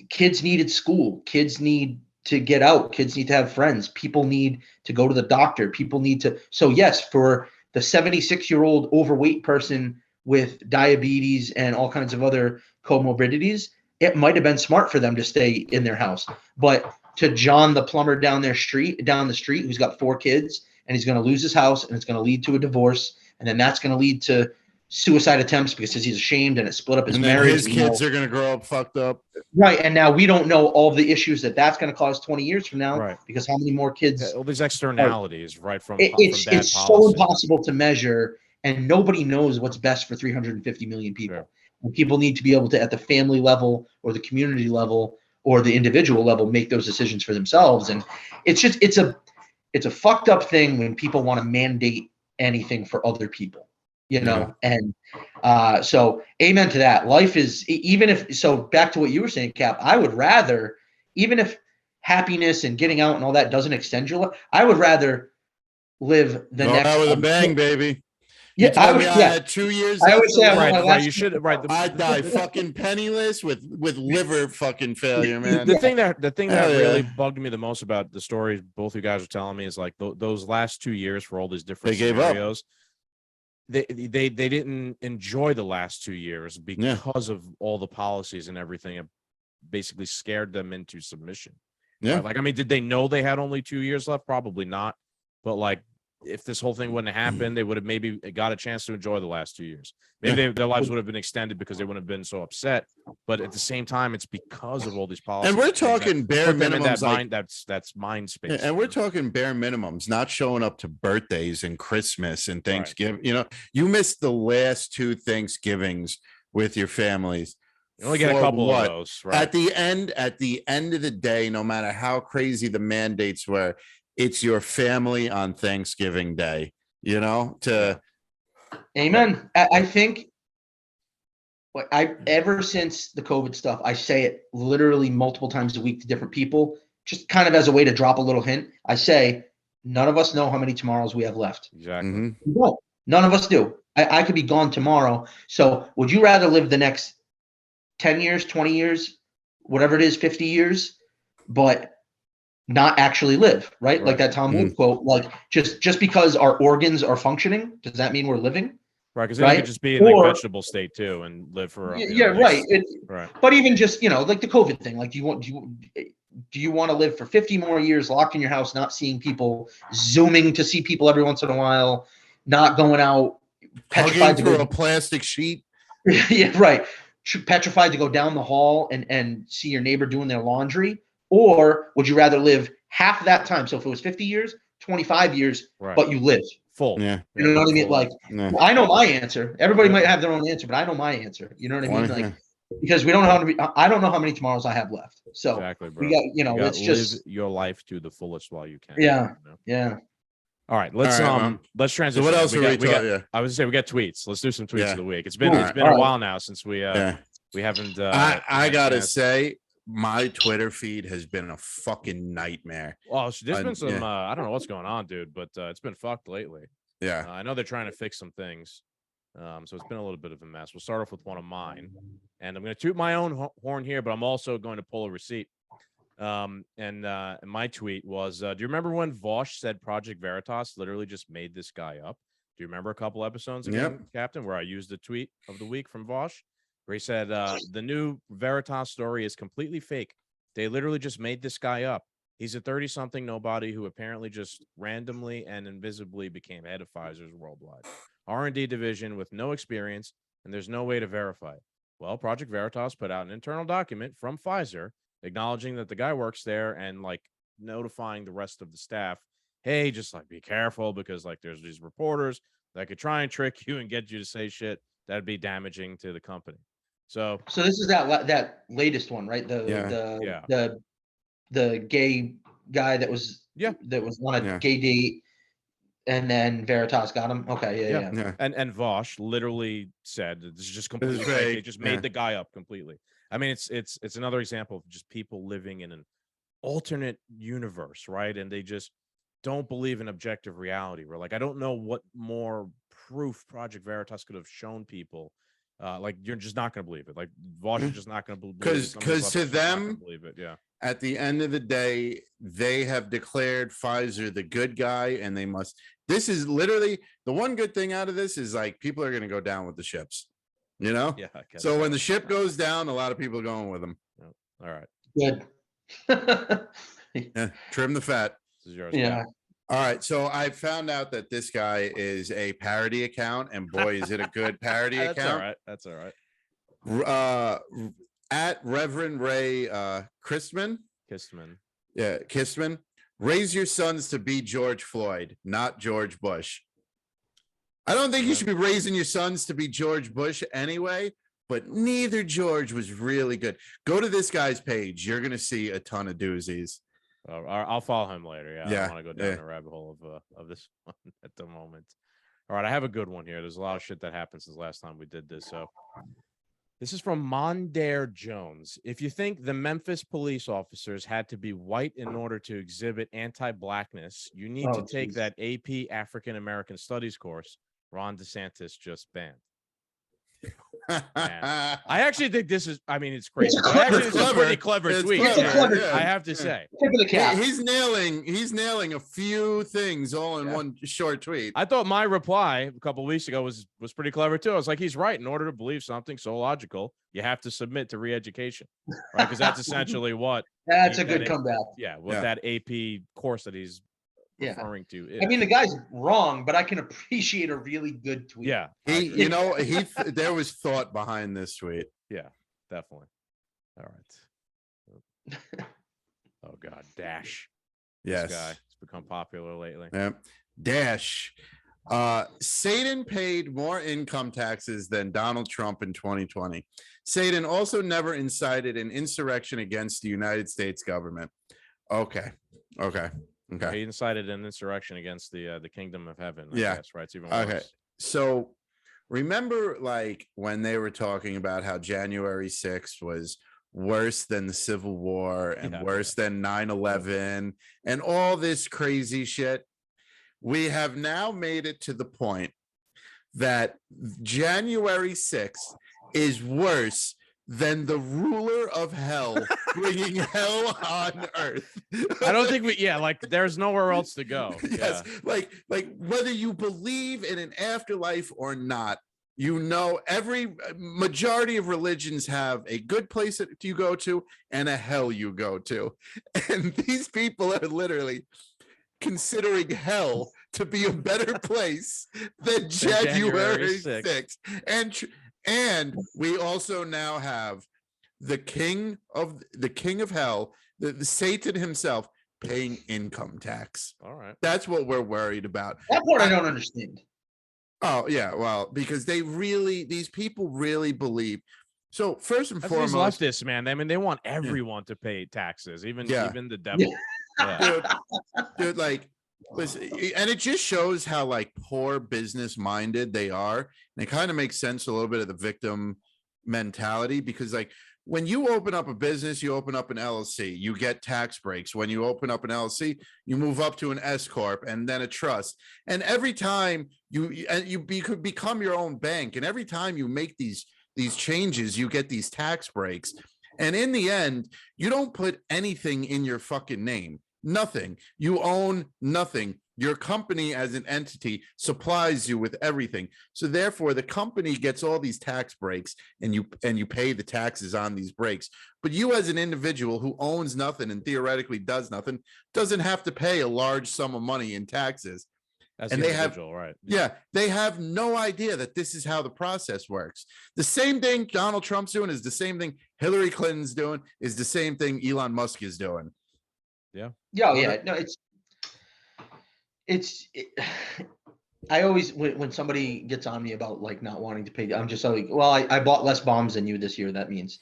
S3: kids needed school. Kids need to get out. Kids need to have friends. People need to go to the doctor. People need to. So yes, for the 76-year-old overweight person with diabetes and all kinds of other comorbidities, it might have been smart for them to stay in their house. But to John, the plumber down the street, who's got 4 kids, and he's going to lose his house, and it's going to lead to a divorce, and then that's going to lead to suicide attempts because he's ashamed, and it split up his marriage.
S2: His kids are going to grow up fucked up.
S3: Right. And now we don't know all the issues that's going to cause 20 years from now.
S4: Right.
S3: Because how many more kids?
S4: Yeah, all these externalities, right?
S3: It's so impossible to measure, and nobody knows what's best for 350 million people. Sure. And people need to be able to, at the family level or the community level or the individual level, make those decisions for themselves. And it's a fucked up thing when people want to mandate anything for other people. And so amen to that. Life is, back to what you were saying, Cap, I would rather, even if happiness and getting out and all that doesn't extend your life, I would rather live the next.
S2: Out with a bang, baby.
S3: Yeah, I would. Yeah,
S2: 2 years.
S3: I would say
S4: right. You should. Right.
S2: I'd die fucking penniless with liver fucking failure, man.
S4: The thing that really bugged me the most about the stories both you guys are telling me is like those last 2 years for all these different scenarios. They didn't enjoy the last 2 years because of all the policies and everything. It basically scared them into submission. Yeah. Right? Like, I mean, did they know they had only 2 years left? Probably not. But like, if this whole thing wouldn't have happened, they would have maybe got a chance to enjoy the last 2 years. Maybe their lives would have been extended because they wouldn't have been so upset. But at the same time, it's because of all these policies.
S2: And we're talking bare minimums.
S4: That's mind space.
S2: And we're talking bare minimums, not showing up to birthdays and Christmas and Thanksgiving. Right. You missed the last 2 Thanksgivings with your families.
S4: You only get a couple of those. Right?
S2: At the end of the day, no matter how crazy the mandates were, it's your family on Thanksgiving Day,
S3: Amen. I think ever since the COVID stuff, I say it literally multiple times a week to different people, just kind of as a way to drop a little hint. I say, none of us know how many tomorrows we have left.
S4: Exactly.
S3: No, none of us do. I could be gone tomorrow. So would you rather live the next 10 years, 20 years, whatever it is, 50 years, but not actually live, right? Like that Tom Wolfe quote, like just because our organs are functioning, does that mean we're living?
S4: Right, because then you could just be in like vegetable state too and live for
S3: right.
S4: Right.
S3: But even just, like the COVID thing, like do you want to live for 50 more years locked in your house, not seeing people, zooming to see people every once in a while, not going out, petrified
S2: through a plastic sheet?
S3: Yeah, right. Petrified to go down the hall and see your neighbor doing their laundry? Or would you rather live half that time? So if it was 50 years, 25 years, but you live
S4: full.
S2: Yeah.
S3: You know what I mean? Like, I know my answer. Everybody might have their own answer, but I know my answer. You know what I mean? Like, because we don't know how to be, I don't know how many tomorrows I have left. So
S4: exactly, bro.
S3: we got, it's just
S4: live your life to the fullest while you can.
S3: Yeah. Yeah.
S4: All right, let's transition.
S2: So what else
S4: we
S2: are
S4: got? I was say we got tweets. Let's do some tweets of the week. It's been a while now since we haven't.
S2: I gotta say, my Twitter feed has been a fucking nightmare.
S4: Well, there's been some. I don't know what's going on, dude, but it's been fucked lately.
S2: Yeah,
S4: I know they're trying to fix some things, so it's been a little bit of a mess. We'll start off with one of mine, and I'm going to toot my own horn here, but I'm also going to pull a receipt. And my tweet was, do you remember when Vosh said Project Veritas literally just made this guy up? Do you remember a couple episodes ago, Captain, where I used the tweet of the week from Vosh, where he said, the new Veritas story is completely fake. They literally just made this guy up. He's a 30-something nobody who apparently just randomly and invisibly became head of Pfizer's worldwide R&D division with no experience, and there's no way to verify it. Well, Project Veritas put out an internal document from Pfizer acknowledging that the guy works there and like notifying the rest of the staff, hey, just like be careful because like there's these reporters that could try and trick you and get you to say shit that'd be damaging to the company. So
S3: this is that latest one, right? The gay guy that was on a gay date, and then Veritas got him. Okay, yeah.
S4: And Vosh literally said this is just completely fake. They just made the guy up completely. I mean, it's another example of just people living in an alternate universe, right? And they just don't believe in objective reality. Where like I don't know what more proof Project Veritas could have shown people. Like you're just not going to believe it. Like Vosh is just not going to believe it
S2: because to them,
S4: believe it. Yeah.
S2: At the end of the day, they have declared Pfizer the good guy, and they must. This is literally the one good thing out of this is like people are going to go down with the ships, you know.
S4: Yeah.
S2: So when the ship goes down, a lot of people are going with them.
S4: All right.
S3: Good.
S2: Trim the fat.
S4: This is yours.
S3: Yeah.
S2: All right, so I found out that this guy is a parody account, and boy, is it a good parody account.
S4: That's all right.
S2: At Reverend Ray Kistman. Yeah, Kistman. Raise your sons to be George Floyd, not George Bush. I don't think you should be raising your sons to be George Bush anyway, but neither George was really good. Go to this guy's page. You're going to see a ton of doozies.
S4: I'll follow him later. Yeah. I don't want to go down the rabbit hole of this one at the moment. All right, I have a good one here. There's a lot of shit that happened since last time we did this. So this is from Mondaire Jones. If you think the Memphis police officers had to be white in order to exhibit anti-blackness, you need to take that AP African American Studies course Ron DeSantis just banned. I actually think this is, I mean, it's crazy. It's a pretty clever tweet. I have to say.
S2: He's nailing a few things all in one short tweet.
S4: I thought my reply a couple of weeks ago was pretty clever too. I was like, he's right. In order to believe something so logical, you have to submit to re-education, right? Because that's essentially what.
S3: That's a good comeback.
S4: Yeah, that AP course that he's referring to is.
S3: I mean, the guy's wrong, but I can appreciate a really good tweet.
S4: Yeah,
S2: there was thought behind this tweet.
S4: Yeah, definitely. All right. Oh God, Dash.
S2: Yes,
S4: this guy has become popular lately.
S2: Yeah, Dash. Satan paid more income taxes than Donald Trump in 2020. Satan also never incited an insurrection against the United States government. Okay.
S4: He incited an insurrection against the kingdom of heaven. I guess, right? It's even worse.
S2: Okay. So remember, like when they were talking about how January 6th was worse than the Civil War and worse than 9/11 and all this crazy shit. We have now made it to the point that January 6th is worse than the ruler of hell bringing hell on earth.
S4: I don't think like there's nowhere else to go.
S2: Yes,
S4: Yeah.
S2: like whether you believe in an afterlife or not, you know, every majority of religions have a good place that you go to and a hell you go to. And these people are literally considering hell to be a better place than January 6th. And we also now have the king of hell, the Satan himself, paying income tax.
S4: All right.
S2: That's what we're worried about.
S3: That part I don't understand.
S2: Oh, yeah. Well, because these people really believe. So first and foremost,
S4: leftists, man. I mean, they want everyone to pay taxes, even the devil.
S2: Yeah. Dude, like, listen, and it just shows how like poor business minded they are. And it kind of makes sense a little bit of the victim mentality, because like when you open up a business, you open up an LLC, you get tax breaks. When you open up an LLC, you move up to an S corp and then a trust. And every time you could become your own bank, and every time you make these changes, you get these tax breaks. And in the end, you don't put anything in your fucking name. Nothing. You own nothing. Your company as an entity supplies you with everything. So therefore, the company gets all these tax breaks, and you pay the taxes on these breaks. But you as an individual who owns nothing and theoretically does nothing doesn't have to pay a large sum of money in taxes.
S4: And they have, right?
S2: Yeah, they have no idea that this is how the process works. The same thing Donald Trump's doing is the same thing Hillary Clinton's doing, is the same thing Elon Musk is doing.
S4: Yeah.
S3: Yeah. Yeah. No, I always, when somebody gets on me about like not wanting to pay, I'm just like, well, I bought less bombs than you this year. That means,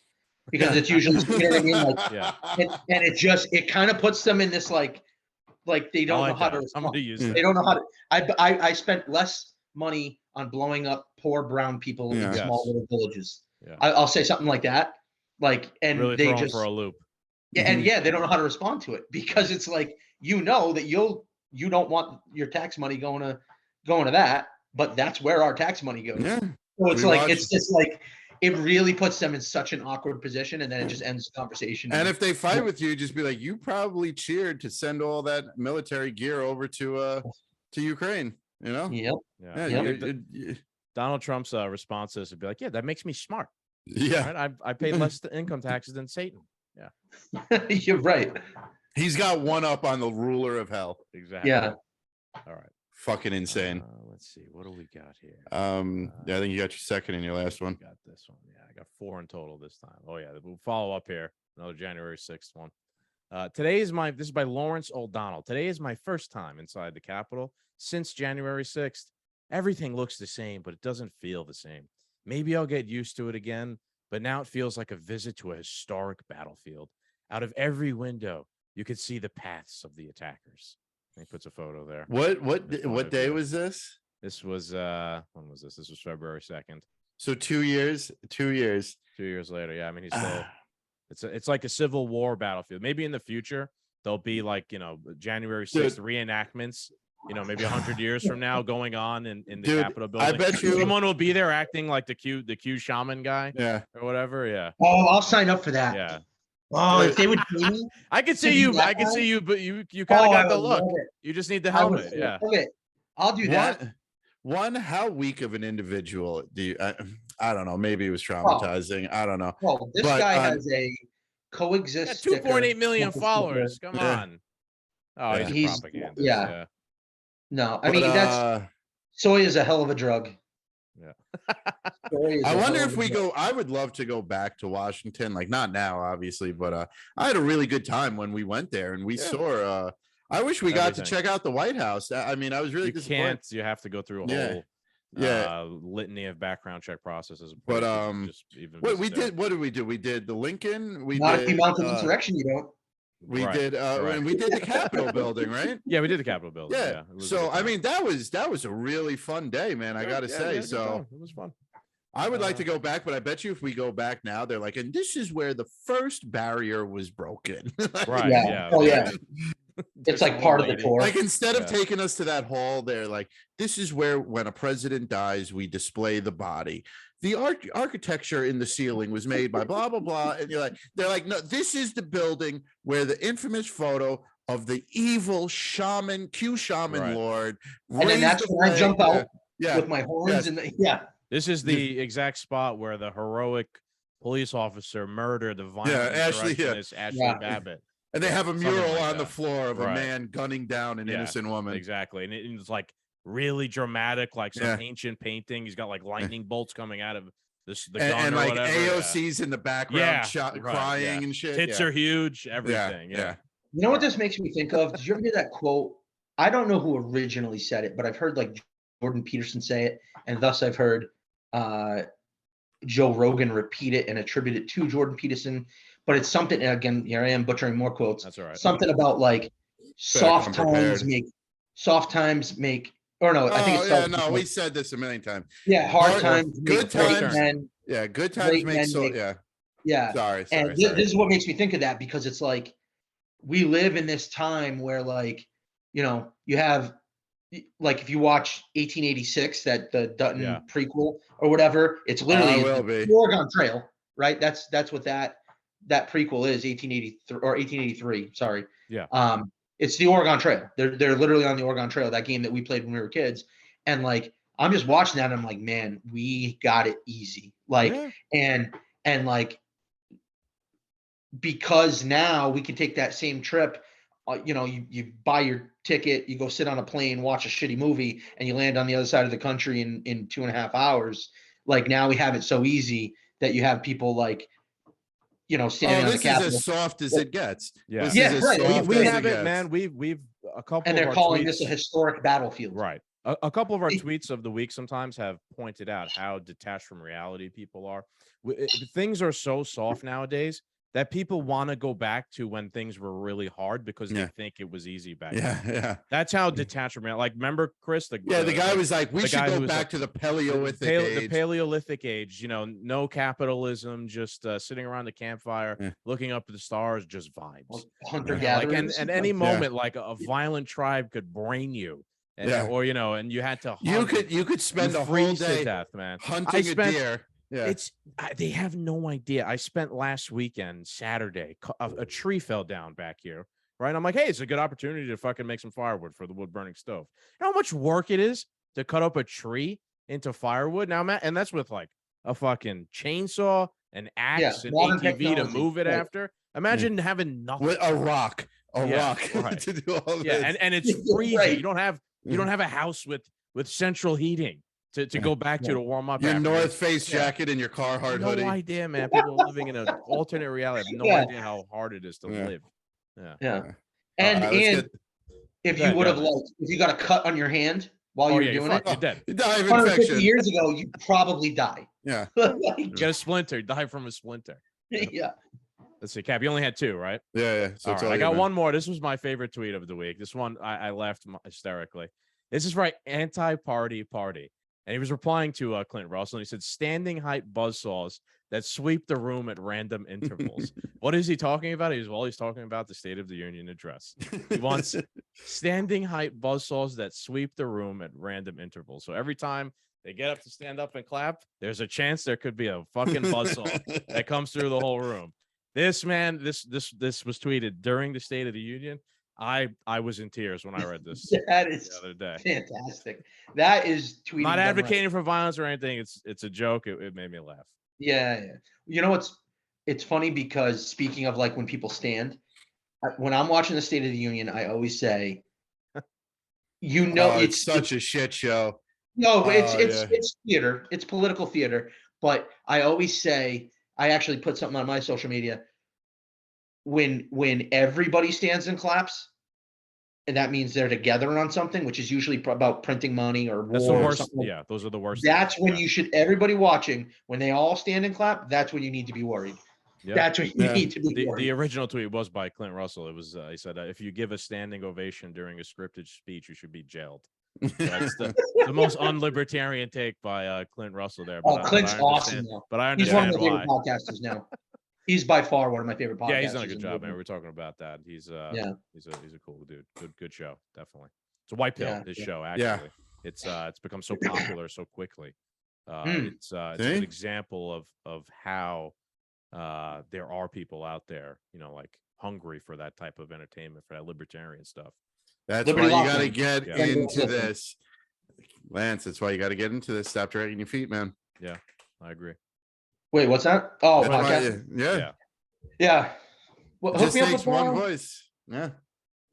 S3: because it's usually, you know what I mean? Like,
S4: Yeah.
S3: And it kind of puts them in this like they don't know how to respond.
S4: I'm gonna use that.
S3: They don't know how to. I spent less money on blowing up poor brown people in small little villages.
S4: Yeah.
S3: I'll say something like that. Like, and
S4: really
S3: they just
S4: for a loop.
S3: Yeah, and they don't know how to respond to it, because it's like, you know, that you don't want your tax money going to that, but that's where our tax money goes.
S2: Yeah.
S3: So it's like it's just like it really puts them in such an awkward position, and then it just ends the conversation.
S2: And if they fight with you, just be like, you probably cheered to send all that military gear over to Ukraine, you know?
S3: Yep.
S2: Yeah.
S4: Donald Trump's response is to be like, yeah, that makes me smart.
S2: Yeah.
S4: Right? I pay less income taxes than Satan. Yeah.
S3: You're right.
S2: He's got one up on the ruler of hell.
S4: Exactly.
S3: Yeah.
S4: All right.
S2: Fucking insane.
S4: Let's see. What do we got here?
S2: Yeah, I think you got your second and your last one.
S4: Got this one. Yeah, I got 4 in total this time. Oh yeah, we'll follow up here. Another January 6th one. This is by Lawrence O'Donnell. Today is my first time inside the Capitol since January 6th. Everything looks the same, but it doesn't feel the same. Maybe I'll get used to it again, but now it feels like a visit to a historic battlefield. Out of every window, you could see the paths of the attackers. He puts a photo there.
S2: What day was this?
S4: This was when was this? This was February 2nd.
S2: So 2 years. 2 years.
S4: 2 years later. Yeah, I mean, he's still it's like a Civil War battlefield. Maybe in the future there'll be like, January 6th reenactments, maybe 100 years from now going on in the Capitol building.
S2: I bet you
S4: someone will be there acting like the Q shaman guy.
S2: Yeah.
S4: Or whatever. Yeah.
S3: Oh, I'll sign up for that.
S4: Yeah.
S3: Oh, if they would pay me.
S4: I could see you. I could see you, but you kind of got the look. You just need the helmet. Yeah.
S3: I'll do that.
S2: One, how weak of an individual do you? I don't know. Maybe it was traumatizing. I don't know.
S3: Well, this guy has a coexist.
S4: 2.8 million followers. Come on. Oh, he's a propagandist.
S3: Yeah. No, I mean that's soy is a hell of a drug.
S4: Yeah.
S2: I wonder if we go. I would love to go back to Washington, like not now, obviously, but I had a really good time when we went there and we saw. I wish we got to check out the White House. I mean, I was really disappointed.
S4: You have to go through a whole litany of background check processes.
S2: But what did we do? We did the Lincoln. We
S3: not
S2: did,
S3: if you mount an insurrection, you don't.
S2: We did and we did the Capitol building, right?
S4: Yeah, we did the Capitol building. Yeah.
S2: So I mean, that was a really fun day, man. I gotta say. So
S4: it was fun.
S2: I would like to go back, but I bet you if we go back now, they're like, and this is where the first barrier was broken.
S4: Right. Yeah.
S3: Oh yeah. It's like part of the tour.
S2: Like instead of taking us to that hall, they're like, this is where when a president dies, we display the body. The architecture in the ceiling was made by blah, blah, blah. And they're like, no, this is the building where the infamous photo of the evil shaman, Q shaman lord.
S3: And then that's when I jump out with my horns and
S4: This is the exact spot where the heroic police officer murdered the violent insurrectionist Ashley Babbitt.
S2: And they have a mural on the floor of a man gunning down an innocent woman.
S4: Exactly. And it's like really dramatic, like some ancient painting. He's got like lightning bolts coming out of the gun
S2: and
S4: or
S2: like
S4: whatever.
S2: AOC's in the background crying and shit.
S4: Tits are huge, everything.
S3: You know what this makes me think of? Did you ever hear that quote? I don't know who originally said it, but I've heard like Jordan Peterson say it, and thus I've heard Joe Rogan repeat it and attribute it to Jordan Peterson. But it's something, and again, here I am butchering more quotes.
S4: That's all right.
S3: Something about like soft times make, or no, I think it's
S2: we said this a million times.
S3: Yeah, hard times,
S2: good times,
S3: men,
S2: good times make Sorry.
S3: This is what makes me think of that, because it's like we live in this time where, like, you know, you have, like, if you watch 1886, that the Dutton prequel or whatever, it's literally the Oregon Trail, right? That's what that prequel is, 1883 or 1883. Sorry.
S4: Yeah.
S3: It's the Oregon Trail. They're literally on the Oregon Trail, that game that we played when we were kids. And like, I'm just watching that and I'm like, man, we got it easy. Like, and like, because now we can take that same trip, you know, you buy your ticket, you go sit on a plane, watch a shitty movie, and you land on the other side of the country in 2.5 hours. Like, now we have it so easy that you have people like, you know, standing on the Capitol.
S2: This is as soft as it gets.
S4: Yeah,
S3: right.
S4: We have it, man. We've a couple.
S3: And they're
S4: of our
S3: calling
S4: tweets,
S3: this a historic battlefield.
S4: Right. A couple of our tweets of the week sometimes have pointed out how detached from reality people are. Things are so soft nowadays that people want to go back to when things were really hard because they think it was easy back then.
S2: Yeah.
S4: That's how detached from reality. Like, remember, Chris? The
S2: guy was like, we should go back to the Paleolithic age.
S4: The Paleolithic age, you know, no capitalism, just sitting around the campfire, looking up at the stars, just vibes.
S3: Hunter-gatherers.
S4: And any moment, like a violent tribe could brain you. Or, you know, and you had to hunt.
S2: You could spend a whole day
S4: to death, man.
S2: hunting a deer. Yeah.
S4: They have no idea. I spent last weekend, Saturday, a tree fell down back here, right? I'm like, hey, it's a good opportunity to fucking make some firewood for the wood burning stove. You know how much work it is to cut up a tree into firewood now, Matt? And that's with like a fucking chainsaw, an axe, an ATV to move it after. Imagine having nothing.
S2: With a rock to do all this.
S4: And it's freezing. You don't have a house with central heating to go back to warm up.
S2: Your North Face jacket and your Carhartt hoodie.
S4: No idea, man. People are living in an alternate reality. I have no idea how hard it is to live.
S3: And if you would have if you got a cut on your hand while you're doing it,
S4: you're dead.
S2: You die of
S3: 150
S2: infection.
S3: years ago, you probably die.
S2: Yeah.
S4: You get a splinter. Die from a splinter.
S3: Yeah.
S4: Let's see, Cap. You only had 2, right?
S2: Yeah. So
S4: I got one more. This was my favorite tweet of the week. This one I laughed hysterically. This is right, anti-party. And he was replying to Clint Russell, and he said, standing height buzzsaws that sweep the room at random intervals. What is he talking about? He's talking about the State of the Union address. He wants standing height buzzsaws that sweep the room at random intervals. So every time they get up to stand up and clap, there's a chance there could be a fucking buzzsaw that comes through the whole room. This was tweeted during the State of the Union. I was in tears when I read this.
S3: That is
S4: the other day.
S3: Fantastic. That is tweeting.
S4: Not advocating for violence or anything. It's a joke. It made me laugh.
S3: Yeah. You know it's funny because speaking of like when people stand, when I'm watching the State of the Union, I always say,
S2: it's such a shit show.
S3: No, it's theater. It's political theater. But I always say, I actually put something on my social media. When everybody stands and claps, and that means they're together on something, which is usually about printing money or war.
S4: That's the worst. Yeah, those are the worst.
S3: That's when you should, everybody watching, when they all stand and clap, that's when you need to be worried. Yep. That's what you need to be worried.
S4: The original tweet was by Clint Russell. It was, he said, if you give a standing ovation during a scripted speech, you should be jailed. That's the most unlibertarian take by Clint Russell there.
S3: But Clint's awesome now.
S4: But I understand
S3: why. He's one of my favorite podcasters now. He's by far one of my favorite podcasts.
S4: Yeah, he's done a good job, man. We're talking about that. He's a cool dude. Good show, definitely. It's a white pill. His show actually. It's become so popular so quickly. It's a good example of how there are people out there, like hungry for that type of entertainment, for that libertarian stuff.
S2: That's why you got to get into this, Lance. That's why you got to get into this. Stop dragging your feet, man.
S4: Yeah, I agree.
S3: Wait, what's that? Oh, podcast.
S2: Yeah.
S3: Well,
S2: hook me up with one voice. Yeah.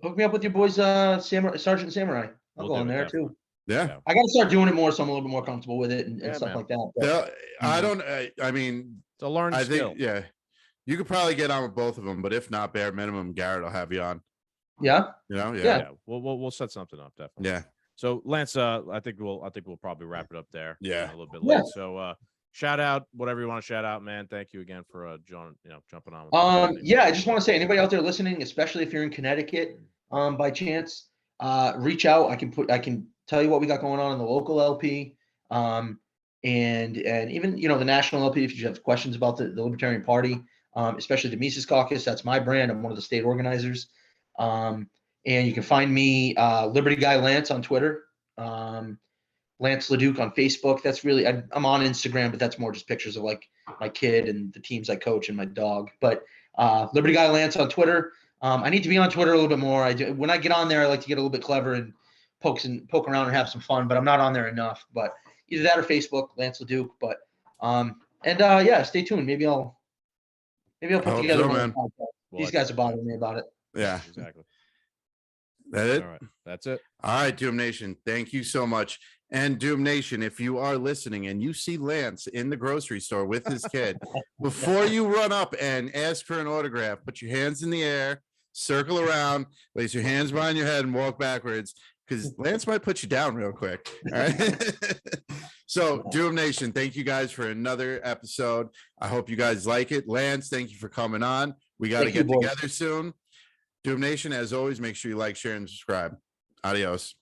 S3: Hook me up with your boys, Sergeant Samurai. I'll go on there too.
S2: Yeah.
S3: I got to start doing it more, so I'm a little bit more comfortable with it and stuff like that.
S2: But, I mean,
S4: it's a learned skill.
S2: You could probably get on with both of them, but if not, bare minimum, Garrett will have you on.
S3: Yeah.
S4: Yeah. We'll set something up, definitely.
S2: Yeah.
S4: So Lance, I think we'll probably wrap it up there.
S2: Yeah.
S4: A little bit late. So shout out whatever you want to shout out, man. Thank you again for jumping on.
S3: I just want to say, anybody out there listening, especially if you're in Connecticut, by chance, reach out. I can tell you what we got going on in the local LP, and even the national LP. If you have questions about the Libertarian Party, especially the Mises Caucus, that's my brand. I'm one of the state organizers. And you can find me, Liberty Guy Lance on Twitter, Lance LeDuc on Facebook. That's really, I'm on Instagram, but that's more just pictures of like my kid and the teams I coach and my dog. But Liberty Guy Lance on Twitter. I need to be on Twitter a little bit more. When I get on there, I like to get a little bit clever and poke around and have some fun, but I'm not on there enough. But either that or Facebook, Lance LeDuc. But stay tuned. Maybe I'll put together one. These guys are bothering me about it.
S2: Yeah,
S4: exactly.
S2: That it?
S4: All right. That's it.
S2: All right, Doom Nation. Thank you so much. And Doom Nation, if you are listening and you see Lance in the grocery store with his kid, before you run up and ask for an autograph, put your hands in the air, circle around, place your hands behind your head and walk backwards, because Lance might put you down real quick. All right. So Doom Nation, thank you guys for another episode. I hope you guys like it. Lance, thank you for coming on. We got to get together soon. Doom Nation, as always, make sure you like, share, and subscribe. Adios.